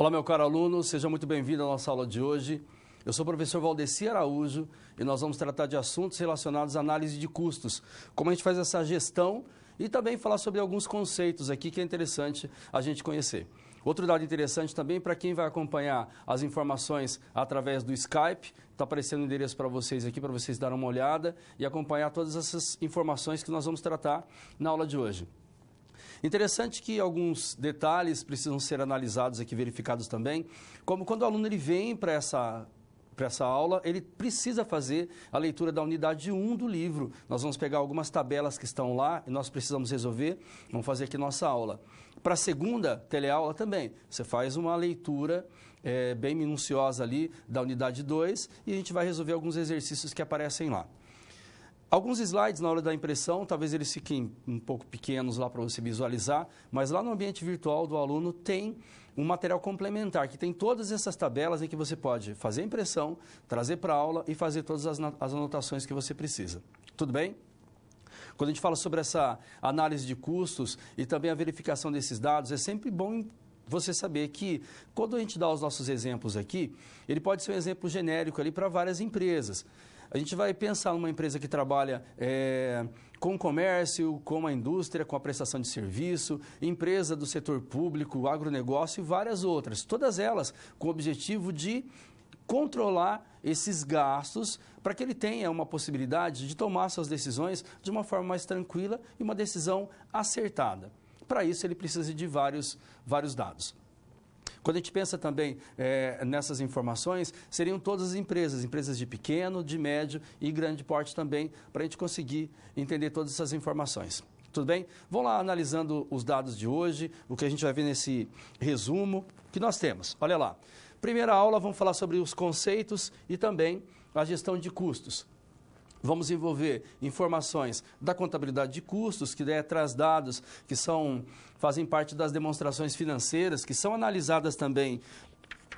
Olá, meu caro aluno, seja muito bem-vindo à nossa aula de hoje. Eu sou o professor Valdeci Araújo e nós vamos tratar de assuntos relacionados à análise de custos, como a gente faz essa gestão e também falar sobre alguns conceitos aqui que é interessante a gente conhecer. Outro dado interessante também para quem vai acompanhar as informações através do Skype, está aparecendo o endereço para vocês aqui, para vocês darem uma olhada e acompanhar todas essas informações que nós vamos tratar na aula de hoje. Interessante que alguns detalhes precisam ser analisados aqui, verificados também, como quando o aluno ele vem para essa aula, ele precisa fazer a leitura da unidade 1 do livro. Nós vamos pegar algumas tabelas que estão lá e nós precisamos resolver, vamos fazer aqui nossa aula. Para a segunda teleaula também, você faz uma leitura bem minuciosa ali da unidade 2 e a gente vai resolver alguns exercícios que aparecem lá. Alguns slides na hora da impressão, talvez eles fiquem um pouco pequenos lá para você visualizar, mas lá no ambiente virtual do aluno tem um material complementar, que tem todas essas tabelas em que você pode fazer a impressão, trazer para a aula e fazer todas as anotações que você precisa. Tudo bem? Quando a gente fala sobre essa análise de custos e também a verificação desses dados, é sempre bom você saber que, quando a gente dá os nossos exemplos aqui, ele pode ser um exemplo genérico ali para várias empresas. A gente vai pensar numa empresa que trabalha com o comércio, com a indústria, com a prestação de serviço, empresa do setor público, agronegócio e várias outras. Todas elas com o objetivo de controlar esses gastos para que ele tenha uma possibilidade de tomar suas decisões de uma forma mais tranquila e uma decisão acertada. Para isso, ele precisa de vários dados. Quando a gente pensa também nessas informações, seriam todas as empresas de pequeno, de médio e grande porte também, para a gente conseguir entender todas essas informações. Tudo bem? Vamos lá analisando os dados de hoje, o que a gente vai ver nesse resumo que nós temos. Olha lá. Primeira aula, vamos falar sobre os conceitos e também a gestão de custos. Vamos envolver informações da contabilidade de custos, que traz dados que fazem parte das demonstrações financeiras, que são analisadas também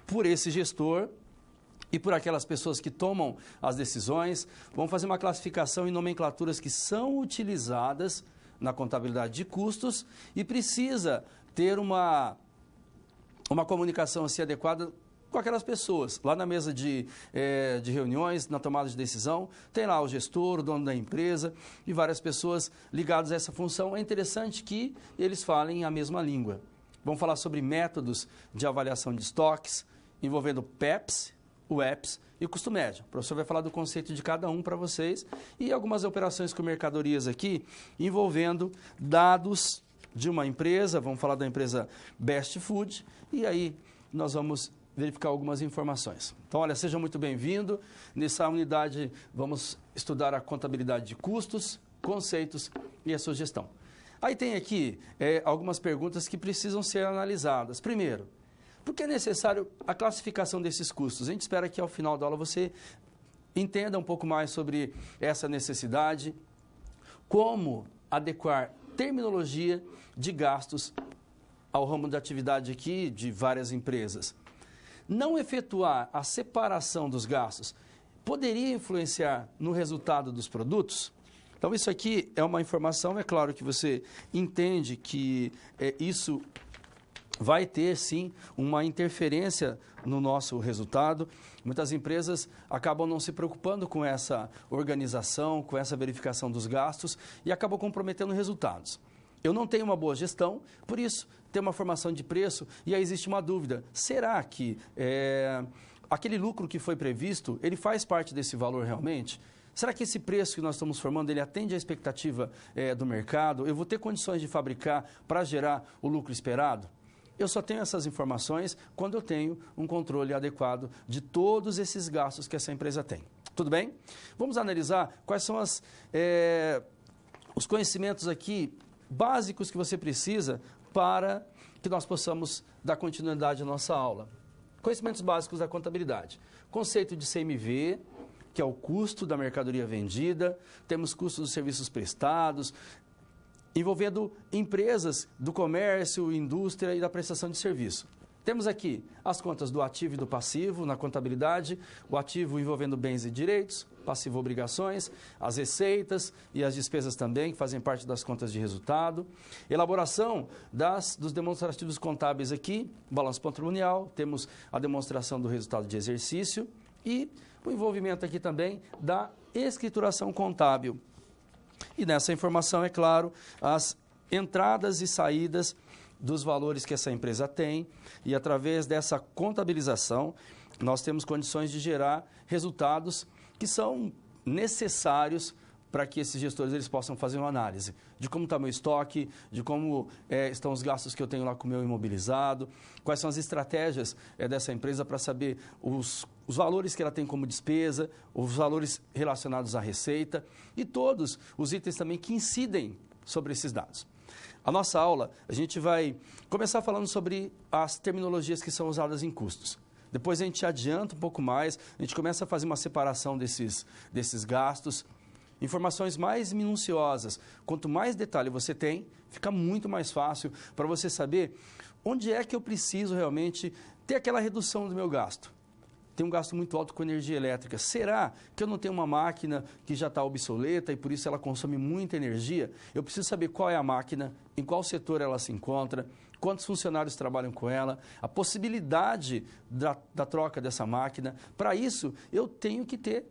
por esse gestor e por aquelas pessoas que tomam as decisões. Vamos fazer uma classificação e nomenclaturas que são utilizadas na contabilidade de custos e precisa ter uma comunicação assim adequada com aquelas pessoas. Lá na mesa de reuniões, na tomada de decisão, tem lá o gestor, o dono da empresa e várias pessoas ligadas a essa função. É interessante que eles falem a mesma língua. Vamos falar sobre métodos de avaliação de estoques, envolvendo PEPs, UEPs e custo médio. O professor vai falar do conceito de cada um para vocês e algumas operações com mercadorias aqui, envolvendo dados de uma empresa. Vamos falar da empresa Best Food e aí nós vamos verificar algumas informações. Então, olha, seja muito bem-vindo. Nessa unidade, vamos estudar a contabilidade de custos, conceitos e a sua gestão. Aí tem aqui algumas perguntas que precisam ser analisadas. Primeiro, por que é necessário a classificação desses custos? A gente espera que ao final da aula você entenda um pouco mais sobre essa necessidade, como adequar terminologia de gastos ao ramo de atividade aqui de várias empresas. Não efetuar a separação dos gastos poderia influenciar no resultado dos produtos? Então, isso aqui é uma informação, é claro que você entende que isso vai ter, sim, uma interferência no nosso resultado. Muitas empresas acabam não se preocupando com essa organização, com essa verificação dos gastos e acabam comprometendo resultados. Eu não tenho uma boa gestão, por isso, tem uma formação de preço e aí existe uma dúvida. Será que aquele lucro que foi previsto, ele faz parte desse valor realmente? Será que esse preço que nós estamos formando, ele atende à expectativa do mercado? Eu vou ter condições de fabricar para gerar o lucro esperado? Eu só tenho essas informações quando eu tenho um controle adequado de todos esses gastos que essa empresa tem. Tudo bem? Vamos analisar quais são os conhecimentos aqui básicos que você precisa para que nós possamos dar continuidade à nossa aula. Conhecimentos básicos da contabilidade. Conceito de CMV, que é o custo da mercadoria vendida. Temos custos dos serviços prestados, envolvendo empresas do comércio, indústria e da prestação de serviço. Temos aqui as contas do ativo e do passivo na contabilidade, o ativo envolvendo bens e direitos, passivo obrigações, as receitas e as despesas também, que fazem parte das contas de resultado. Elaboração dos demonstrativos contábeis aqui, balanço patrimonial, temos a demonstração do resultado de exercício e o envolvimento aqui também da escrituração contábil. E nessa informação, é claro, as entradas e saídas dos valores que essa empresa tem, e através dessa contabilização nós temos condições de gerar resultados que são necessários para que esses gestores eles possam fazer uma análise de como está meu estoque, de como estão os gastos que eu tenho lá com o meu imobilizado, quais são as estratégias dessa empresa para saber os valores que ela tem como despesa, os valores relacionados à receita e todos os itens também que incidem sobre esses dados. A nossa aula, a gente vai começar falando sobre as terminologias que são usadas em custos. Depois a gente adianta um pouco mais, a gente começa a fazer uma separação desses gastos, informações mais minuciosas. Quanto mais detalhe você tem, fica muito mais fácil para você saber onde é que eu preciso realmente ter aquela redução do meu gasto. Tem um gasto muito alto com energia elétrica. Será que eu não tenho uma máquina que já está obsoleta e por isso ela consome muita energia? Eu preciso saber qual é a máquina, em qual setor ela se encontra, quantos funcionários trabalham com ela, a possibilidade da troca dessa máquina. Para isso, eu tenho que ter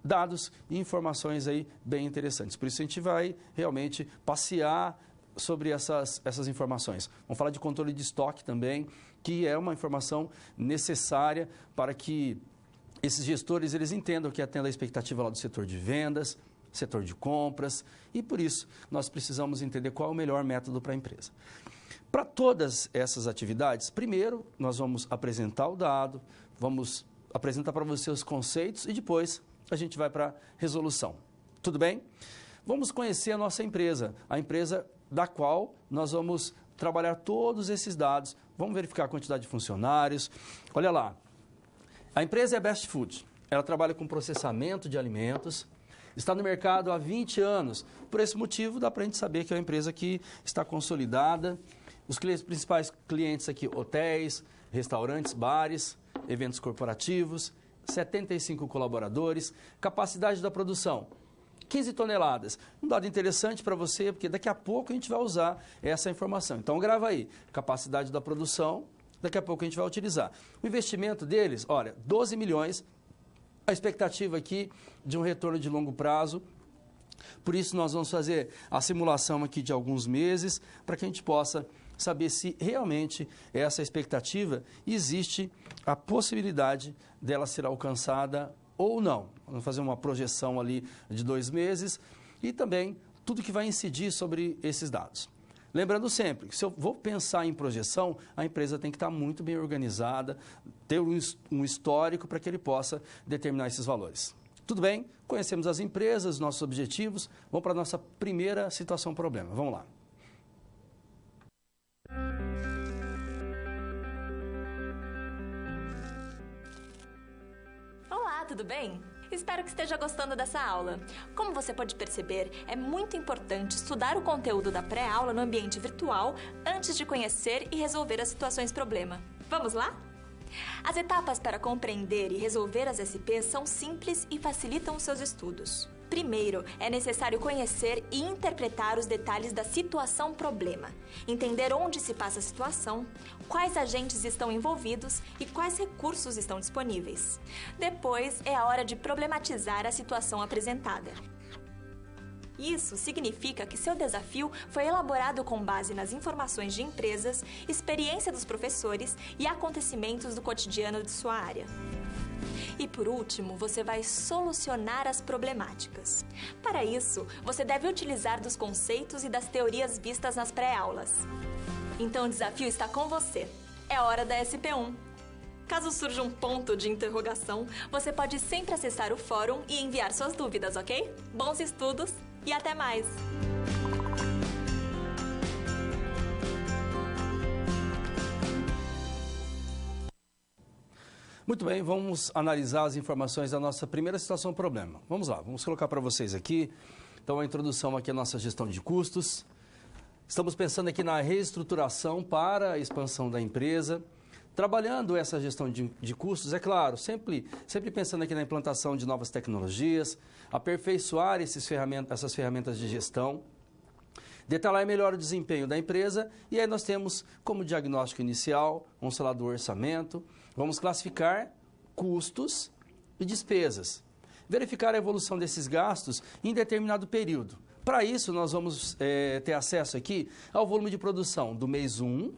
dados e informações aí bem interessantes. Por isso, a gente vai realmente passear sobre essas informações. Vamos falar de controle de estoque também, que é uma informação necessária para que esses gestores eles entendam que atendem a expectativa lá do setor de vendas, setor de compras, e por isso nós precisamos entender qual é o melhor método para a empresa. Para todas essas atividades, primeiro nós vamos apresentar o dado, vamos apresentar para você os conceitos e depois a gente vai para a resolução. Tudo bem? Vamos conhecer a nossa empresa, a empresa da qual nós vamos trabalhar todos esses dados, vamos verificar a quantidade de funcionários. Olha lá, a empresa é Best Food, ela trabalha com processamento de alimentos, está no mercado há 20 anos, por esse motivo dá para a gente saber que é uma empresa que está consolidada. Os principais clientes aqui, hotéis, restaurantes, bares, eventos corporativos, 75 colaboradores, capacidade da produção, 15 toneladas. Um dado interessante para você, porque daqui a pouco a gente vai usar essa informação. Então, grava aí, capacidade da produção, daqui a pouco a gente vai utilizar. O investimento deles, olha, 12 milhões, a expectativa aqui de um retorno de longo prazo. Por isso, nós vamos fazer a simulação aqui de alguns meses, para que a gente possa saber se realmente essa expectativa existe a possibilidade dela ser alcançada ou não. Vamos fazer uma projeção ali de 2 meses e também tudo que vai incidir sobre esses dados. Lembrando sempre que se eu vou pensar em projeção, a empresa tem que estar muito bem organizada, ter um histórico para que ele possa determinar esses valores. Tudo bem? Conhecemos as empresas, nossos objetivos. Vamos para a nossa primeira situação-problema. Vamos lá. Olá, tudo bem? Espero que esteja gostando dessa aula. Como você pode perceber, é muito importante estudar o conteúdo da pré-aula no ambiente virtual antes de conhecer e resolver as situações-problema. Vamos lá? As etapas para compreender e resolver as SPs são simples e facilitam os seus estudos. Primeiro, é necessário conhecer e interpretar os detalhes da situação-problema, entender onde se passa a situação, quais agentes estão envolvidos e quais recursos estão disponíveis. Depois, é a hora de problematizar a situação apresentada. Isso significa que seu desafio foi elaborado com base nas informações de empresas, experiência dos professores e acontecimentos do cotidiano de sua área. E por último, você vai solucionar as problemáticas. Para isso, você deve utilizar dos conceitos e das teorias vistas nas pré-aulas. Então o desafio está com você. É hora da SP1. Caso surja um ponto de interrogação, você pode sempre acessar o fórum e enviar suas dúvidas, ok? Bons estudos e até mais! Muito bem, vamos analisar as informações da nossa primeira situação-problema. Vamos lá, vamos colocar para vocês aqui. Então, a introdução aqui à nossa gestão de custos. Estamos pensando aqui na reestruturação para a expansão da empresa. Trabalhando essa gestão de custos, é claro, sempre pensando aqui na implantação de novas tecnologias, aperfeiçoar essas ferramentas de gestão, detalhar melhor o desempenho da empresa, e aí nós temos como diagnóstico inicial, vamos falar do orçamento, vamos classificar custos e despesas, verificar a evolução desses gastos em determinado período. Para isso, nós vamos ter acesso aqui ao volume de produção do mês 1,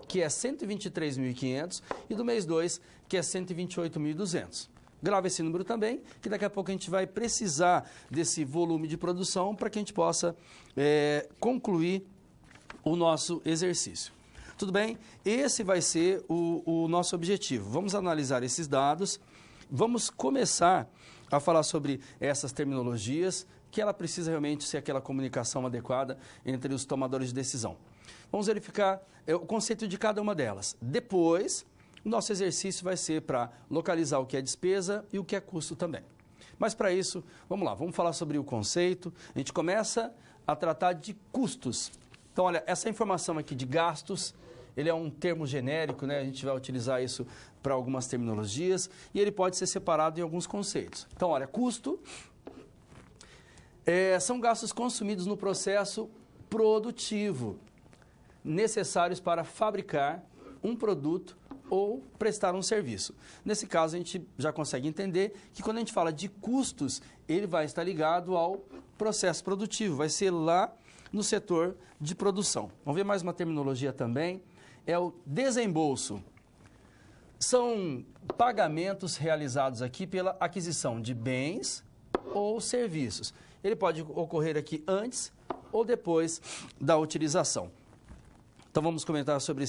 que é 123.500, e do mês 2, que é 128.200. Grava esse número também, que daqui a pouco a gente vai precisar desse volume de produção para que a gente possa concluir o nosso exercício. Tudo bem? Esse vai ser o nosso objetivo. Vamos analisar esses dados, vamos começar a falar sobre essas terminologias, que ela precisa realmente ser aquela comunicação adequada entre os tomadores de decisão. Vamos verificar o conceito de cada uma delas. Depois, o nosso exercício vai ser para localizar o que é despesa e o que é custo também. Mas para isso, vamos lá, vamos falar sobre o conceito. A gente começa a tratar de custos. Então, olha, essa informação aqui de gastos, ele é um termo genérico, né? A gente vai utilizar isso para algumas terminologias e ele pode ser separado em alguns conceitos. Então, olha, custo são gastos consumidos no processo produtivo, necessários para fabricar um produto ou prestar um serviço. Nesse caso, a gente já consegue entender que quando a gente fala de custos, ele vai estar ligado ao processo produtivo, vai ser lá no setor de produção. Vamos ver mais uma terminologia também, é o desembolso. São pagamentos realizados aqui pela aquisição de bens ou serviços. Ele pode ocorrer aqui antes ou depois da utilização. Então, vamos comentar sobre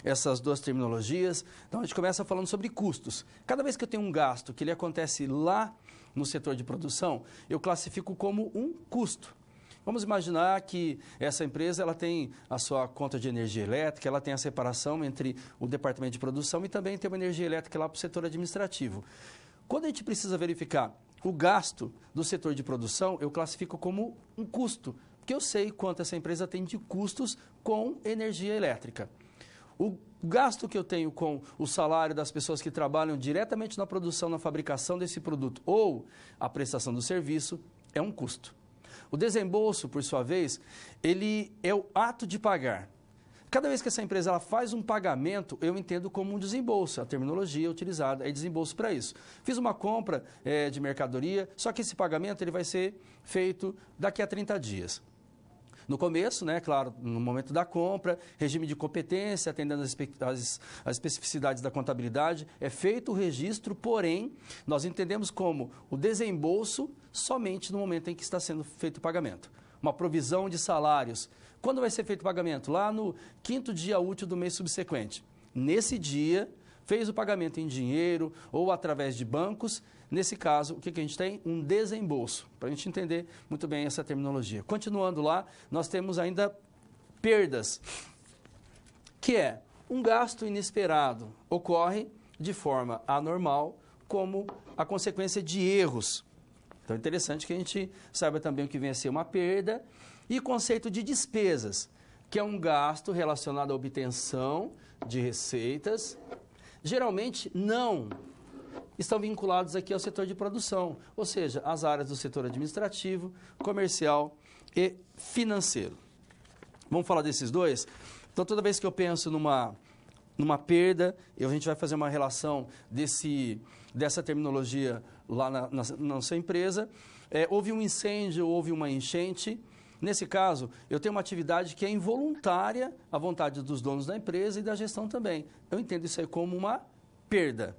essas duas terminologias. Então, a gente começa falando sobre custos. Cada vez que eu tenho um gasto que ele acontece lá no setor de produção, eu classifico como um custo. Vamos imaginar que essa empresa ela tem a sua conta de energia elétrica, ela tem a separação entre o departamento de produção e também tem uma energia elétrica lá para o setor administrativo. Quando a gente precisa verificar o gasto do setor de produção, eu classifico como um custo, porque eu sei quanto essa empresa tem de custos com energia elétrica. O gasto que eu tenho com o salário das pessoas que trabalham diretamente na produção, na fabricação desse produto ou a prestação do serviço é um custo. O desembolso, por sua vez, ele é o ato de pagar. Cada vez que essa empresa ela faz um pagamento, eu entendo como um desembolso. A terminologia utilizada é desembolso para isso. Fiz uma compra de mercadoria, só que esse pagamento ele vai ser feito daqui a 30 dias. No começo, né, claro, no momento da compra, regime de competência, atendendo às especificidades da contabilidade, é feito o registro, porém, nós entendemos como o desembolso somente no momento em que está sendo feito o pagamento. Uma provisão de salários. Quando vai ser feito o pagamento? Lá no 5º dia útil do mês subsequente. Nesse dia, fez o pagamento em dinheiro ou através de bancos. Nesse caso, o que a gente tem? Um desembolso, para a gente entender muito bem essa terminologia. Continuando lá, nós temos ainda perdas, que é um gasto inesperado. Ocorre de forma anormal, como a consequência de erros. Então, é interessante que a gente saiba também o que vem a ser uma perda. E conceito de despesas, que é um gasto relacionado à obtenção de receitas, geralmente não estão vinculados aqui ao setor de produção, ou seja, às áreas do setor administrativo, comercial e financeiro. Vamos falar desses dois? Então, toda vez que eu penso numa perda, a gente vai fazer uma relação dessa terminologia lá na nossa empresa. Houve um incêndio, houve uma enchente. Nesse caso, eu tenho uma atividade que é involuntária à vontade dos donos da empresa e da gestão também. Eu entendo isso aí como uma perda.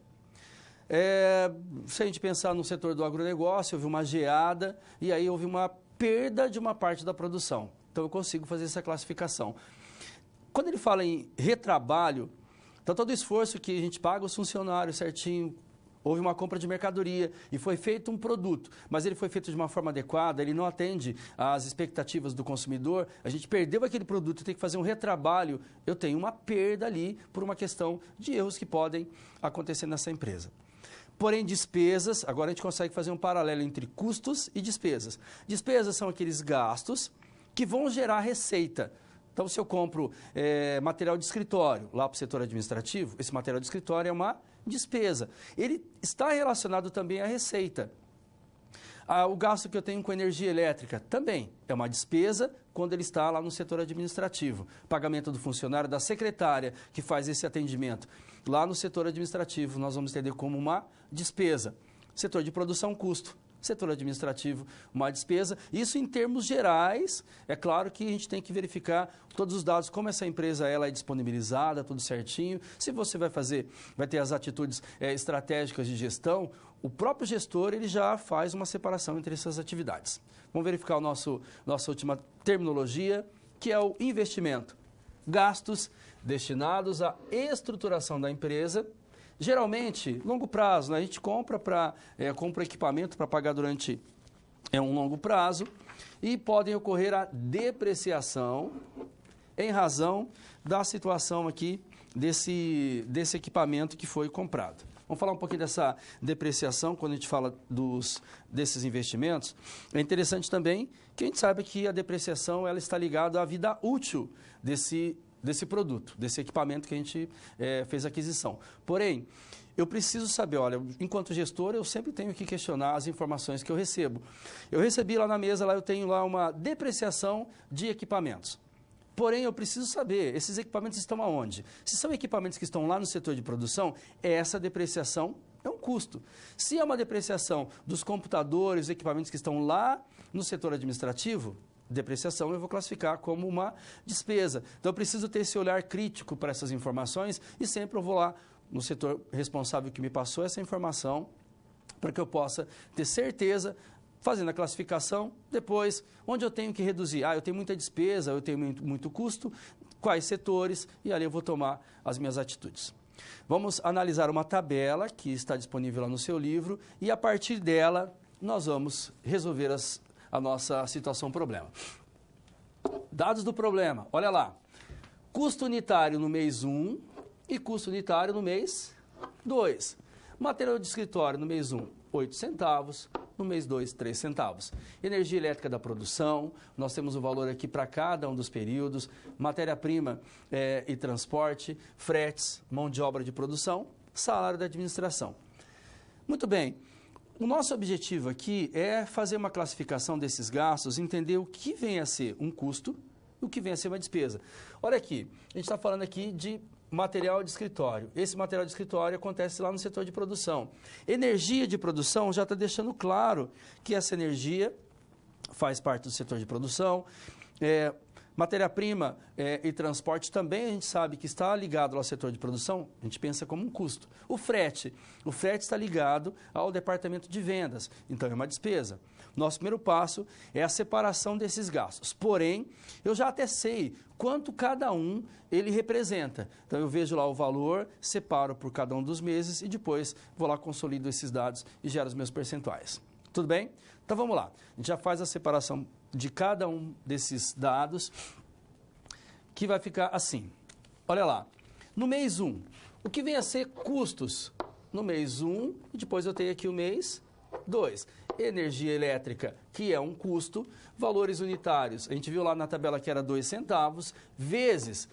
Se a gente pensar no setor do agronegócio, houve uma geada e aí houve uma perda de uma parte da produção. Então, eu consigo fazer essa classificação. Quando ele fala em retrabalho, então todo o esforço que a gente paga os funcionários certinho, houve uma compra de mercadoria e foi feito um produto, mas ele foi feito de uma forma adequada, ele não atende às expectativas do consumidor, a gente perdeu aquele produto e tem que fazer um retrabalho, eu tenho uma perda ali por uma questão de erros que podem acontecer nessa empresa. Porém, despesas, agora a gente consegue fazer um paralelo entre custos e despesas. Despesas são aqueles gastos que vão gerar receita. Então, se eu compro material de escritório lá para o setor administrativo, esse material de escritório é uma despesa. Ele está relacionado também à receita. O gasto que eu tenho com energia elétrica também é uma despesa quando ele está lá no setor administrativo. Pagamento do funcionário, da secretária que faz esse atendimento. Lá no setor administrativo, nós vamos entender como uma despesa. Setor de produção, custo. Setor administrativo, uma despesa. Isso em termos gerais, é claro que a gente tem que verificar todos os dados, como essa empresa ela é disponibilizada, tudo certinho. Se você vai ter as atitudes estratégicas de gestão, o próprio gestor ele já faz uma separação entre essas atividades. Vamos verificar nossa última terminologia, que é o investimento. Gastos destinados à estruturação da empresa. Geralmente, longo prazo, né? A gente compra equipamento para pagar durante um longo prazo e podem ocorrer a depreciação em razão da situação aqui desse equipamento que foi comprado. Vamos falar um pouquinho dessa depreciação quando a gente fala desses investimentos. É interessante também que a gente saiba que a depreciação ela está ligada à vida útil desse produto, desse equipamento que a gente fez a aquisição. Porém, eu preciso saber, olha, enquanto gestor, eu sempre tenho que questionar as informações que eu recebo. Eu recebi lá na mesa, eu tenho lá uma depreciação de equipamentos. Porém, eu preciso saber, esses equipamentos estão aonde? Se são equipamentos que estão lá no setor de produção, essa depreciação é um custo. Se é uma depreciação dos computadores, equipamentos que estão lá no setor administrativo, depreciação eu vou classificar como uma despesa. Então, eu preciso ter esse olhar crítico para essas informações e sempre eu vou lá no setor responsável que me passou essa informação para que eu possa ter certeza, fazendo a classificação, depois, onde eu tenho que reduzir? Eu tenho muita despesa, eu tenho muito custo, quais setores, e ali eu vou tomar as minhas atitudes. Vamos analisar uma tabela que está disponível lá no seu livro e, a partir dela, nós vamos resolver a nossa situação-problema. Dados do problema, olha lá. Custo unitário no mês 1 e custo unitário no mês 2. Material de escritório no mês 1, 8 centavos. No mês 2, 3 centavos. Energia elétrica da produção, nós temos o valor aqui para cada um dos períodos. Matéria-prima e transporte, fretes, mão de obra de produção, salário da administração. Muito bem. O nosso objetivo aqui é fazer uma classificação desses gastos, entender o que vem a ser um custo e o que vem a ser uma despesa. Olha aqui, a gente está falando aqui de material de escritório. Esse material de escritório acontece lá no setor de produção. Energia de produção já está deixando claro que essa energia faz parte do setor de produção. Matéria-prima e transporte também a gente sabe que está ligado ao setor de produção, a gente pensa como um custo. O frete está ligado ao departamento de vendas, então é uma despesa. Nosso primeiro passo é a separação desses gastos. Porém, eu já até sei quanto cada um ele representa. Então, eu vejo lá o valor, separo por cada um dos meses e depois vou lá, consolido esses dados e gero os meus percentuais. Tudo bem? Então, vamos lá. A gente já faz a separação de cada um desses dados, que vai ficar assim. Olha lá. No mês 1, o que vem a ser custos? No mês 1, e depois eu tenho aqui o mês 2. Energia elétrica, que é um custo, valores unitários, a gente viu lá na tabela que era 2 centavos, vezes,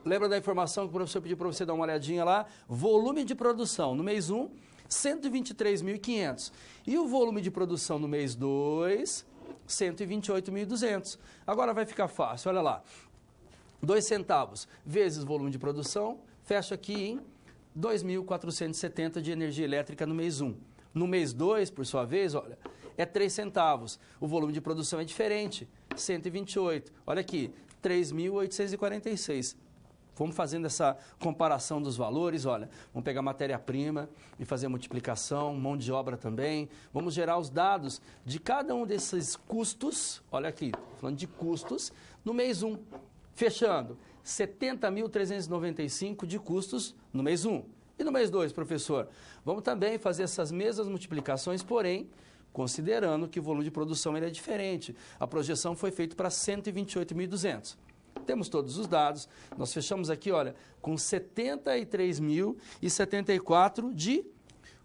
lembra da informação que o professor pediu para você dar uma olhadinha lá? Volume de produção, no mês 1, 123.500. E o volume de produção no mês 2, 128.200. Agora vai ficar fácil, olha lá. 2 centavos vezes volume de produção, fecha aqui em 2.470 de energia elétrica no mês 1. No mês 2, por sua vez, olha, é 3 centavos. O volume de produção é diferente, 128. Olha aqui, 3.846. Vamos fazendo essa comparação dos valores, olha, vamos pegar matéria-prima e fazer a multiplicação, mão de obra também. Vamos gerar os dados de cada um desses custos, olha aqui, falando de custos, no mês 1. Fechando, 70.395 de custos no mês 1. E no mês 2, professor? Vamos também fazer essas mesmas multiplicações, porém, considerando que o volume de produção ele é diferente. A projeção foi feita para 128.200. Temos todos os dados. Nós fechamos aqui, olha, com 73.074 de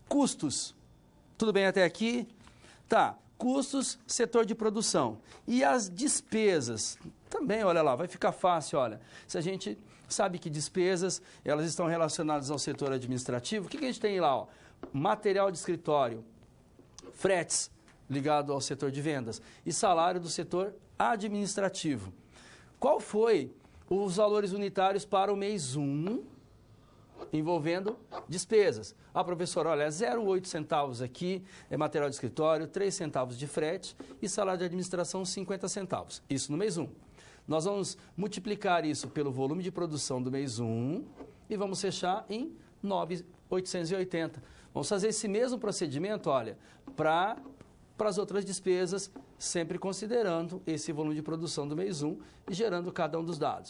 custos. Tudo bem até aqui? Tá. Custos, setor de produção. E as despesas, também, olha lá, vai ficar fácil, olha. Se a gente sabe que despesas, elas estão relacionadas ao setor administrativo, o que a gente tem lá? Ó? Material de escritório, fretes ligado ao setor de vendas e salário do setor administrativo. Qual foi os valores unitários para o mês 1, envolvendo despesas? Ah, professor, olha, 0,8 centavos aqui é material de escritório, 3 centavos de frete e salário de administração 50 centavos. Isso no mês 1. Nós vamos multiplicar isso pelo volume de produção do mês 1 e vamos fechar em 9.880. Vamos fazer esse mesmo procedimento, olha, para as outras despesas, sempre considerando esse volume de produção do mês 1 e gerando cada um dos dados.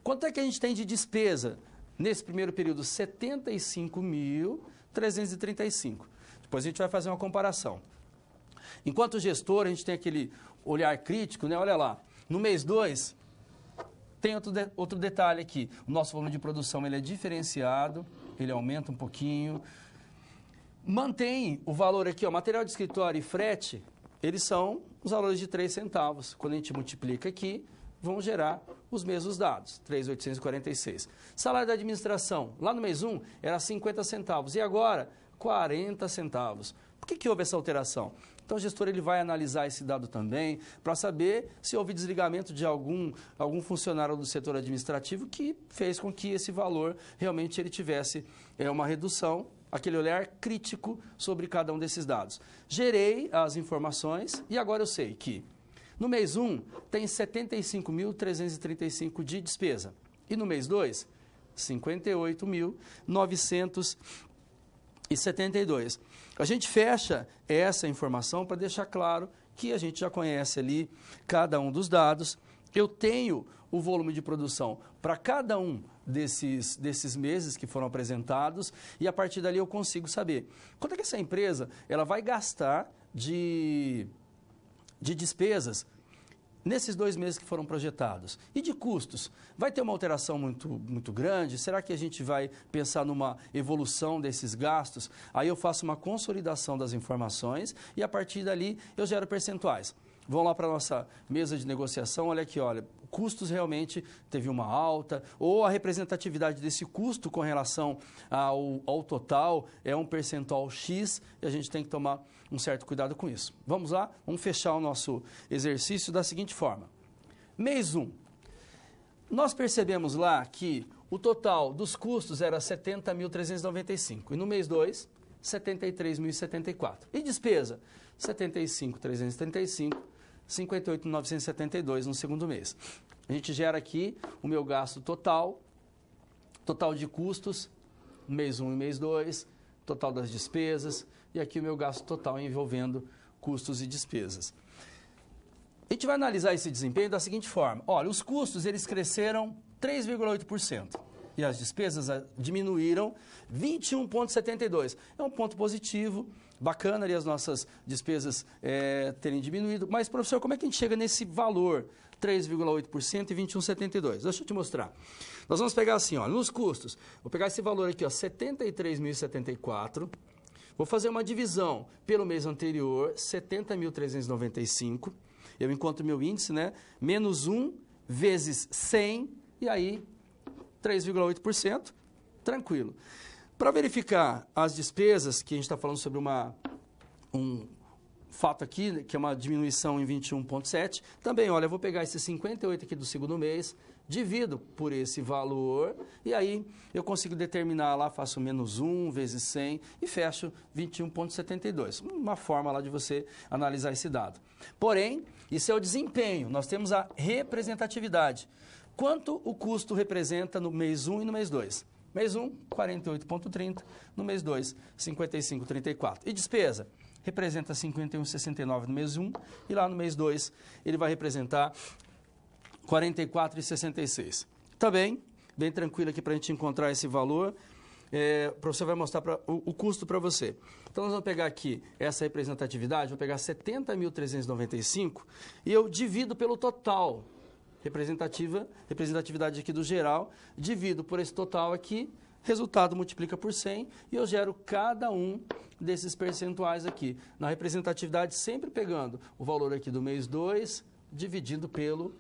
Quanto é que a gente tem de despesa? Nesse primeiro período, 75.335. Depois a gente vai fazer uma comparação. Enquanto gestor, a gente tem aquele olhar crítico, né? Olha lá, no mês 2, tem outro detalhe aqui. O nosso volume de produção ele é diferenciado, ele aumenta um pouquinho. Mantém o valor aqui, ó, material de escritório e frete, eles são os valores de 3 centavos. Quando a gente multiplica aqui, vão gerar os mesmos dados, 3.846. Salário da administração, lá no mês 1, era 50 centavos e agora 40 centavos. Por que houve essa alteração? Então, o gestor ele vai analisar esse dado também para saber se houve desligamento de algum funcionário do setor administrativo que fez com que esse valor realmente ele tivesse uma redução, aquele olhar crítico sobre cada um desses dados. Gerei as informações e agora eu sei que no mês 1 tem 75.335 de despesa e no mês 2, 58.972. A gente fecha essa informação para deixar claro que a gente já conhece ali cada um dos dados. Eu tenho o volume de produção para cada um desses meses que foram apresentados e a partir dali eu consigo saber quanto é que essa empresa ela vai gastar de despesas nesses 2 meses que foram projetados. E de custos, vai ter uma alteração muito grande? Será que a gente vai pensar numa evolução desses gastos? Aí eu faço uma consolidação das informações e a partir dali eu gero percentuais. Vão lá para a nossa mesa de negociação, olha aqui, olha, custos realmente teve uma alta, ou a representatividade desse custo com relação ao total é um percentual X, e a gente tem que tomar um certo cuidado com isso. Vamos lá? Vamos fechar o nosso exercício da seguinte forma. Mês 1. Nós percebemos lá que o total dos custos era 70.395, e no mês 2, 73.074. E despesa? 75.335. 58.972 no segundo mês. A gente gera aqui o meu gasto total de custos, mês 1 e mês 2, total das despesas, e aqui o meu gasto total envolvendo custos e despesas. A gente vai analisar esse desempenho da seguinte forma. Olha, os custos eles cresceram 3,8%. E as despesas diminuíram 21,72%. É um ponto positivo, bacana ali as nossas despesas terem diminuído. Mas, professor, como é que a gente chega nesse valor? 3,8% e 21,72%. Deixa eu te mostrar. Nós vamos pegar assim, ó, nos custos. Vou pegar esse valor aqui, ó, 73.074. Vou fazer uma divisão pelo mês anterior, 70.395. Eu encontro meu índice, né? Menos 1 vezes 100, e aí 3,8%, tranquilo. Para verificar as despesas, que a gente está falando sobre um fato aqui, que é uma diminuição em 21,7, também, olha, eu vou pegar esse 58 aqui do segundo mês, divido por esse valor, e aí eu consigo determinar lá, faço menos 1 vezes 100 e fecho 21,72. Uma forma lá de você analisar esse dado. Porém, isso é o desempenho, nós temos a representatividade. Quanto o custo representa no mês 1 e no mês 2? Mês 1, 48,30. No mês 2, 55,34. E despesa? Representa 51,69 no mês 1. E lá no mês 2, ele vai representar 44,66. Tá bem tranquilo aqui para a gente encontrar esse valor. O professor vai mostrar o custo para você. Então, nós vamos pegar aqui essa representatividade, vou pegar 70.395 e eu divido pelo total. Representatividade aqui do geral, divido por esse total aqui, Resultado multiplica por 100 e eu gero cada um desses percentuais aqui. Na representatividade, sempre pegando o valor aqui do mês 2, dividido pelo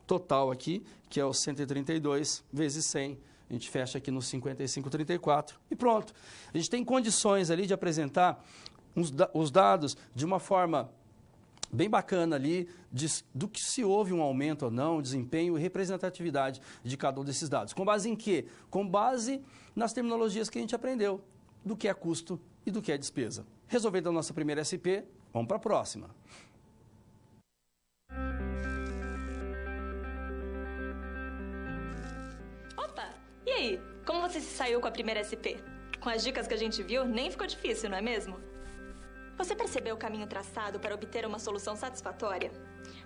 total aqui, que é o 132 vezes 100. A gente fecha aqui no 55,34 e pronto. A gente tem condições ali de apresentar os dados de uma forma bem bacana ali, do que se houve um aumento ou não, desempenho e representatividade de cada um desses dados. Com base em quê? Com base nas terminologias que a gente aprendeu, do que é custo e do que é despesa. Resolvendo a nossa primeira SP, vamos para a próxima. Opa! E aí? Como você se saiu com a primeira SP? Com as dicas que a gente viu, nem ficou difícil, não é mesmo? Você percebeu o caminho traçado para obter uma solução satisfatória?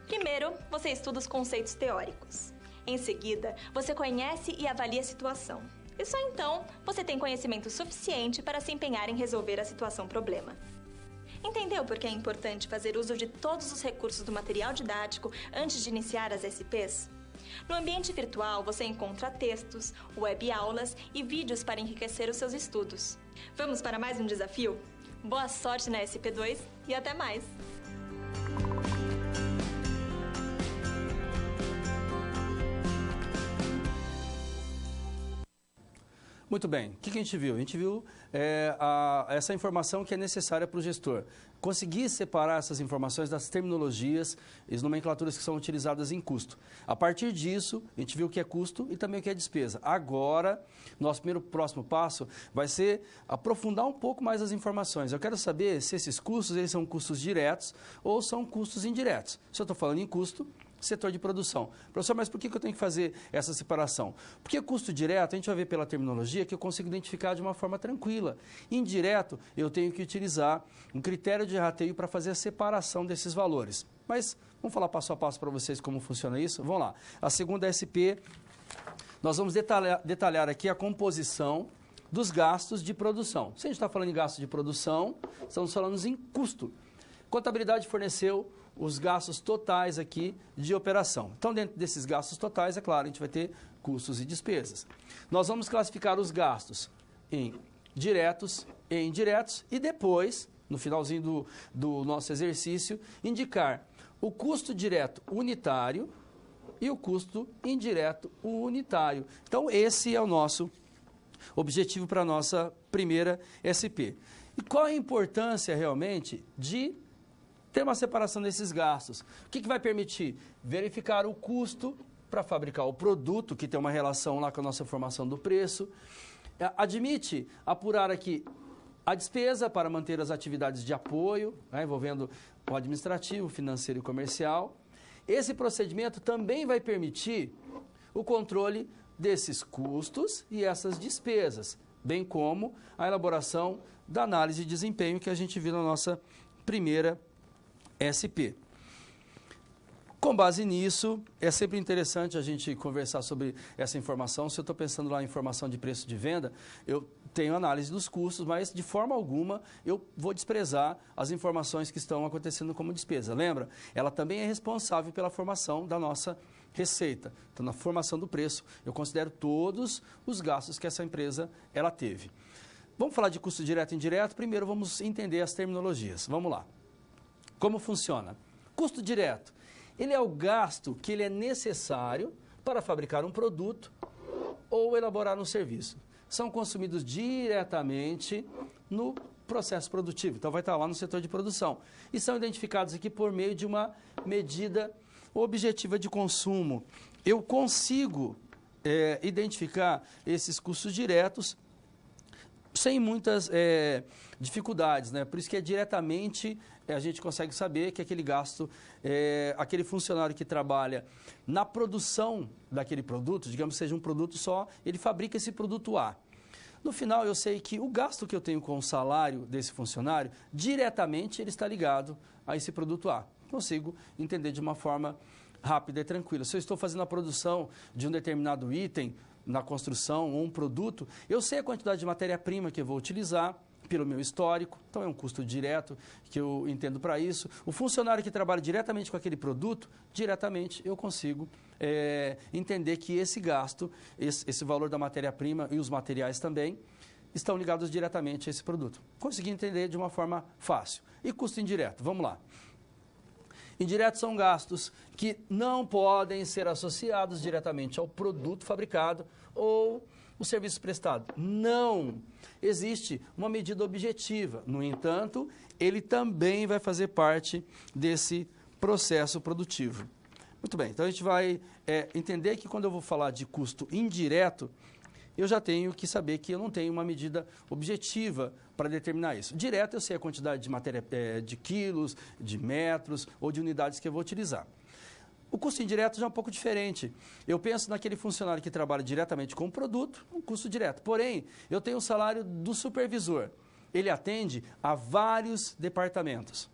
Primeiro, você estuda os conceitos teóricos. Em seguida, você conhece e avalia a situação. E só então, você tem conhecimento suficiente para se empenhar em resolver a situação-problema. Entendeu por que é importante fazer uso de todos os recursos do material didático antes de iniciar as SPs? No ambiente virtual, você encontra textos, web-aulas e vídeos para enriquecer os seus estudos. Vamos para mais um desafio? Boa sorte na SP2 e até mais! Muito bem, o que a gente viu? A gente viu essa informação que é necessária para o gestor. Conseguir separar essas informações das terminologias e as nomenclaturas que são utilizadas em custo. A partir disso, a gente viu o que é custo e também o que é despesa. Agora, nosso próximo passo vai ser aprofundar um pouco mais as informações. Eu quero saber se esses custos eles são custos diretos ou são custos indiretos. Se eu estou falando em custo, setor de produção. Professor, mas por que eu tenho que fazer essa separação? Porque custo direto, a gente vai ver pela terminologia que eu consigo identificar de uma forma tranquila. Indireto, eu tenho que utilizar um critério de rateio para fazer a separação desses valores. Mas vamos falar passo a passo para vocês como funciona isso? Vamos lá. A segunda SP, nós vamos detalhar aqui a composição dos gastos de produção. Se a gente está falando em gasto de produção, estamos falando em custo. Contabilidade forneceu os gastos totais aqui de operação. Então, dentro desses gastos totais, é claro, a gente vai ter custos e despesas. Nós vamos classificar os gastos em diretos e indiretos e depois, no finalzinho do nosso exercício, indicar o custo direto unitário e o custo indireto unitário. Então, esse é o nosso objetivo para a nossa primeira SP. E qual a importância realmente de ter uma separação desses gastos? O que vai permitir? Verificar o custo para fabricar o produto, que tem uma relação lá com a nossa formação do preço. Admite apurar aqui a despesa para manter as atividades de apoio, né, envolvendo o administrativo, financeiro e comercial. Esse procedimento também vai permitir o controle desses custos e essas despesas, bem como a elaboração da análise de desempenho que a gente viu na nossa primeira SP. Com base nisso, é sempre interessante a gente conversar sobre essa informação. Se eu estou pensando lá em informação de preço de venda, eu tenho análise dos custos, mas de forma alguma eu vou desprezar as informações que estão acontecendo como despesa. Lembra? Ela também é responsável pela formação da nossa receita. Então, na formação do preço, eu considero todos os gastos que essa empresa ela teve. Vamos falar de custo direto e indireto? Primeiro, vamos entender as terminologias. Vamos lá. Como funciona? Custo direto. Ele é o gasto que ele é necessário para fabricar um produto ou elaborar um serviço. São consumidos diretamente no processo produtivo. Então, vai estar lá no setor de produção. E são identificados aqui por meio de uma medida objetiva de consumo. Eu consigo identificar esses custos diretos sem muitas dificuldades, né? Por isso que diretamente a gente consegue saber que aquele gasto, aquele funcionário que trabalha na produção daquele produto, digamos que seja um produto só, ele fabrica esse produto A. No final, eu sei que o gasto que eu tenho com o salário desse funcionário, diretamente ele está ligado a esse produto A. Consigo entender de uma forma rápida e tranquila. Se eu estou fazendo a produção de um determinado item, na construção ou um produto, eu sei a quantidade de matéria-prima que eu vou utilizar, pelo meu histórico, então é um custo direto que eu entendo para isso. O funcionário que trabalha diretamente com aquele produto, diretamente eu consigo entender que esse gasto, esse valor da matéria-prima e os materiais também, estão ligados diretamente a esse produto. Consegui entender de uma forma fácil. E custo indireto, vamos lá. Indiretos são gastos que não podem ser associados diretamente ao produto fabricado ou o serviço prestado. Não existe uma medida objetiva. No entanto, ele também vai fazer parte desse processo produtivo. Muito bem, então a gente vai entender que quando eu vou falar de custo indireto, eu já tenho que saber que eu não tenho uma medida objetiva para determinar isso. Direto eu sei a quantidade de matéria, de quilos, de metros ou de unidades que eu vou utilizar. O custo indireto já é um pouco diferente. Eu penso naquele funcionário que trabalha diretamente com o produto, um custo direto. Porém, eu tenho o salário do supervisor. Ele atende a vários departamentos.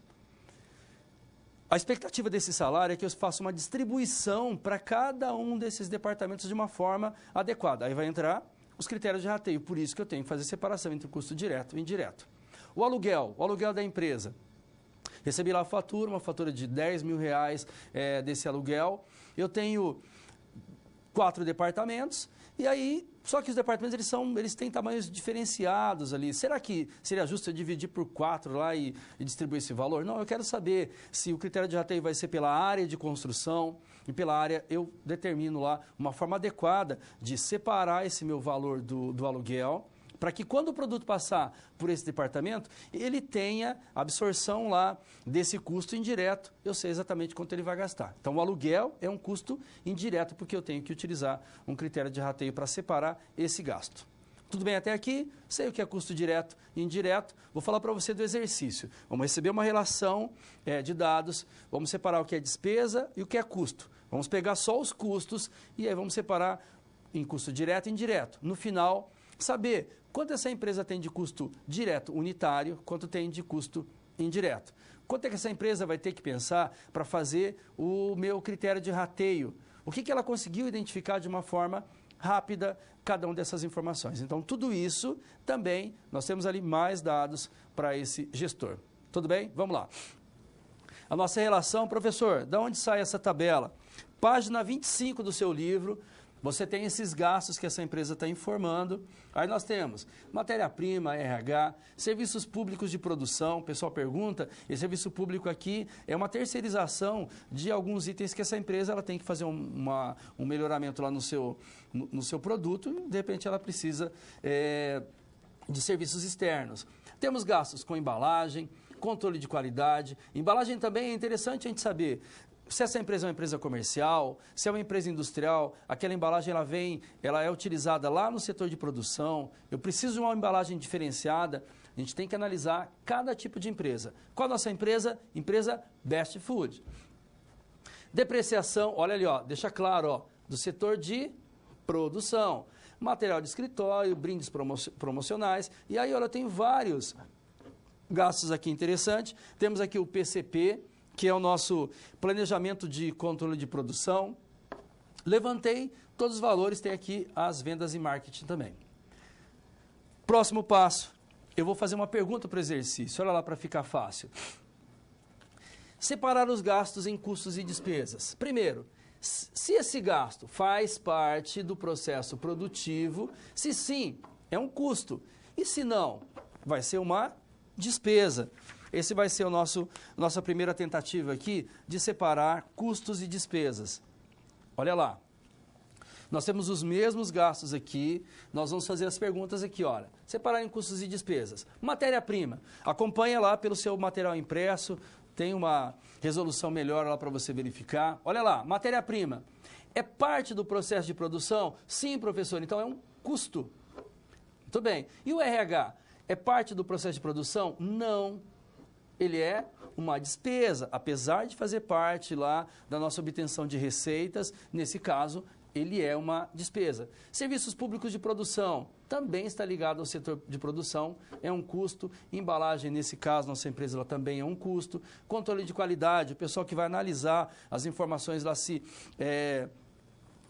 A expectativa desse salário é que eu faça uma distribuição para cada um desses departamentos de uma forma adequada. Aí vai entrar os critérios de rateio, por isso que eu tenho que fazer separação entre o custo direto e indireto. O aluguel da empresa. Recebi lá a fatura, uma fatura de R$10 mil desse aluguel. Eu tenho 4 departamentos e aí, só que os departamentos eles têm tamanhos diferenciados ali. Será que seria justo eu dividir por 4 lá e distribuir esse valor? Não, eu quero saber se o critério de rateio vai ser pela área de construção e pela área eu determino lá uma forma adequada de separar esse meu valor do aluguel, para que quando o produto passar por esse departamento, ele tenha absorção lá desse custo indireto, eu sei exatamente quanto ele vai gastar. Então, o aluguel é um custo indireto, porque eu tenho que utilizar um critério de rateio para separar esse gasto. Tudo bem até aqui? Sei o que é custo direto e indireto. Vou falar para você do exercício. Vamos receber uma relação de dados, vamos separar o que é despesa e o que é custo. Vamos pegar só os custos e aí vamos separar em custo direto e indireto. No final, saber quanto essa empresa tem de custo direto unitário, quanto tem de custo indireto. Quanto é que essa empresa vai ter que pensar para fazer o meu critério de rateio? O que ela conseguiu identificar de uma forma rápida cada uma dessas informações. Então, tudo isso também, nós temos ali mais dados para esse gestor. Tudo bem? Vamos lá. A nossa relação, professor, de onde sai essa tabela? Página 25 do seu livro. Você tem esses gastos que essa empresa está informando. Aí nós temos matéria-prima, RH, serviços públicos de produção. O pessoal pergunta, esse serviço público aqui é uma terceirização de alguns itens que essa empresa ela tem que fazer um melhoramento lá no seu produto e, de repente, ela precisa de serviços externos. Temos gastos com embalagem, controle de qualidade. Embalagem também é interessante a gente saber. Se essa empresa é uma empresa comercial, se é uma empresa industrial, aquela embalagem ela é utilizada lá no setor de produção, eu preciso de uma embalagem diferenciada, a gente tem que analisar cada tipo de empresa. Qual a nossa empresa? Empresa Best Food. Depreciação, olha ali, ó, deixa claro, ó, do setor de produção. Material de escritório, brindes promocionais, e aí, olha, tem vários gastos aqui interessantes. Temos aqui o PCP, que é o nosso planejamento de controle de produção. Levantei todos os valores, tem aqui as vendas e marketing também. Próximo passo, eu vou fazer uma pergunta para o exercício, olha lá para ficar fácil. Separar os gastos em custos e despesas. Primeiro, se esse gasto faz parte do processo produtivo, se sim, é um custo, e se não, vai ser uma despesa. Esse vai ser nossa primeira tentativa aqui de separar custos e despesas. Olha lá. Nós temos os mesmos gastos aqui, nós vamos fazer as perguntas aqui, olha. Separar em custos e despesas. Matéria-prima. Acompanha lá pelo seu material impresso, tem uma resolução melhor lá para você verificar. Olha lá, matéria-prima. É parte do processo de produção? Sim, professor, então é um custo. Muito bem. E o RH? É parte do processo de produção? Não. Ele é uma despesa, apesar de fazer parte lá da nossa obtenção de receitas, nesse caso, ele é uma despesa. Serviços públicos de produção, também está ligado ao setor de produção, é um custo. Embalagem, nesse caso, nossa empresa ela também é um custo. Controle de qualidade, o pessoal que vai analisar as informações lá, se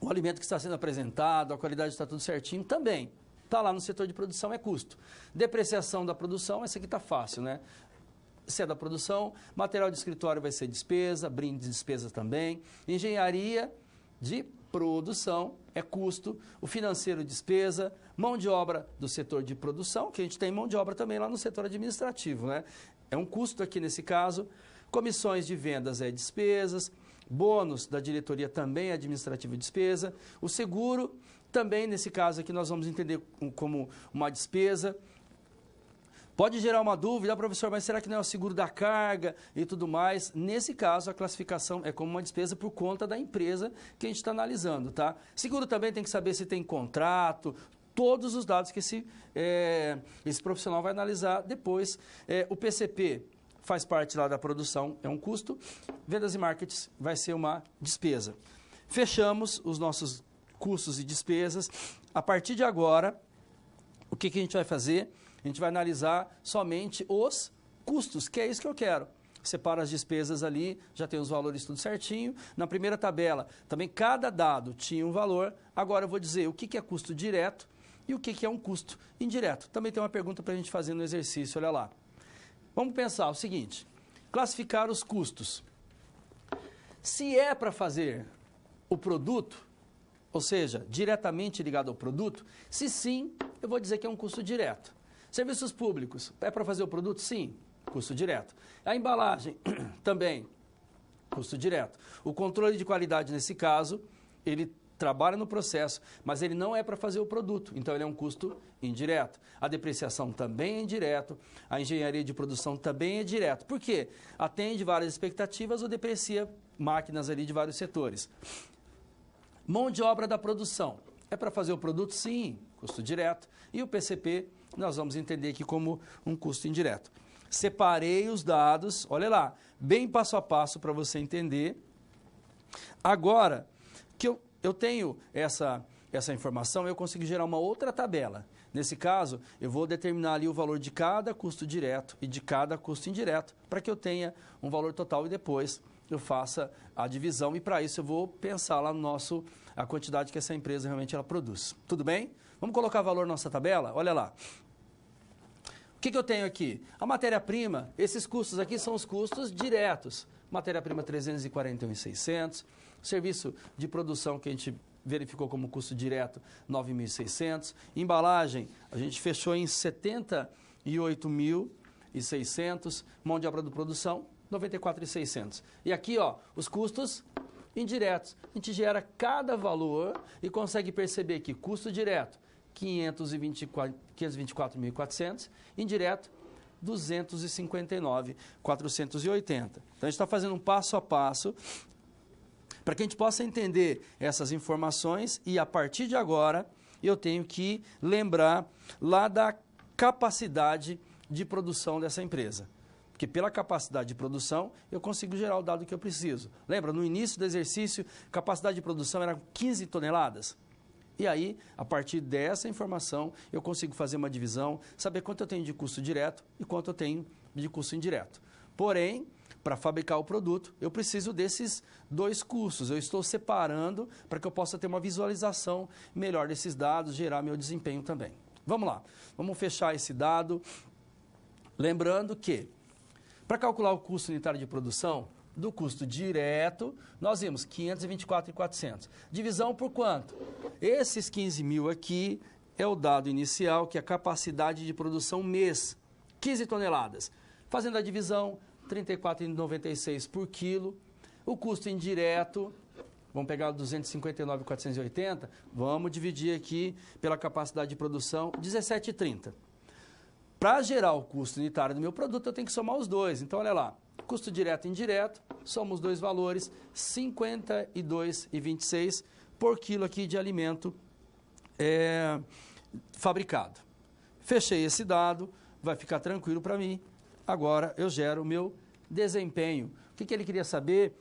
o alimento que está sendo apresentado, a qualidade está tudo certinho, também Está lá no setor de produção, é custo. Depreciação da produção, essa aqui está fácil, né? Se é da produção, material de escritório vai ser despesa, brinde de despesa também. Engenharia de produção é custo, o financeiro despesa, mão de obra do setor de produção, que a gente tem mão de obra também lá no setor administrativo, né? É um custo aqui nesse caso. Comissões de vendas é despesas, bônus da diretoria também é administrativo e despesa, o seguro também nesse caso aqui nós vamos entender como uma despesa. Pode gerar uma dúvida, professor, mas será que não é o seguro da carga e tudo mais? Nesse caso, a classificação é como uma despesa por conta da empresa que a gente está analisando, tá? Seguro também tem que saber se tem contrato, todos os dados que esse profissional vai analisar depois. O PCP faz parte lá da produção, é um custo. Vendas e marketing vai ser uma despesa. Fechamos os nossos custos e despesas. A partir de agora, o que a gente vai fazer? A gente vai analisar somente os custos, que é isso que eu quero. Separa as despesas ali, já tem os valores tudo certinho. Na primeira tabela, também cada dado tinha um valor. Agora eu vou dizer o que é custo direto e o que é um custo indireto. Também tem uma pergunta para a gente fazer no exercício, olha lá. Vamos pensar o seguinte, classificar os custos. Se é para fazer o produto, ou seja, diretamente ligado ao produto, se sim, eu vou dizer que é um custo direto. Serviços públicos, é para fazer o produto? Sim, custo direto. A embalagem, também, custo direto. O controle de qualidade, nesse caso, ele trabalha no processo, mas ele não é para fazer o produto, então ele é um custo indireto. A depreciação também é indireto, a engenharia de produção também é direto. Por quê? Atende várias expectativas ou deprecia máquinas ali de vários setores. Mão de obra da produção, é para fazer o produto? Sim, custo direto. E o PCP, nós vamos entender aqui como um custo indireto. Separei os dados, olha lá, bem passo a passo para você entender. Agora que eu tenho essa informação, eu consigo gerar uma outra tabela. Nesse caso, eu vou determinar ali o valor de cada custo direto e de cada custo indireto, para que eu tenha um valor total e depois eu faça a divisão. E para isso eu vou pensar lá no a quantidade que essa empresa realmente ela produz. Tudo bem? Vamos colocar valor na nossa tabela? Olha lá. O que eu tenho aqui? A matéria-prima, esses custos aqui são os custos diretos. Matéria-prima 341.600, serviço de produção que a gente verificou como custo direto 9.600, embalagem a gente fechou em 78.600, mão de obra de produção 94.600. E aqui, ó, os custos indiretos. A gente gera cada valor e consegue perceber que custo direto 524.400, indireto 259.480. Então a gente está fazendo um passo a passo para que a gente possa entender essas informações e a partir de agora eu tenho que lembrar lá da capacidade de produção dessa empresa. Porque pela capacidade de produção, eu consigo gerar o dado que eu preciso. Lembra, no início do exercício, capacidade de produção era 15 toneladas. E aí, a partir dessa informação, eu consigo fazer uma divisão, saber quanto eu tenho de custo direto e quanto eu tenho de custo indireto. Porém, para fabricar o produto, eu preciso desses dois custos. Eu estou separando para que eu possa ter uma visualização melhor desses dados, gerar meu desempenho também. Vamos lá, vamos fechar esse dado. Lembrando que, para calcular o custo unitário de produção, do custo direto, nós vimos 524.400. Divisão por quanto? Esses 15 mil aqui é o dado inicial, que é a capacidade de produção mês, 15 toneladas. Fazendo a divisão, 34,96 por quilo. O custo indireto, vamos pegar o 259.480, vamos dividir aqui pela capacidade de produção, 17,30. Para gerar o custo unitário do meu produto, eu tenho que somar os dois. Então, olha lá, custo direto e indireto, somos os dois valores, 52,26 por quilo aqui de alimento fabricado. Fechei esse dado, vai ficar tranquilo para mim. Agora eu gero o meu desempenho. O que ele queria saber?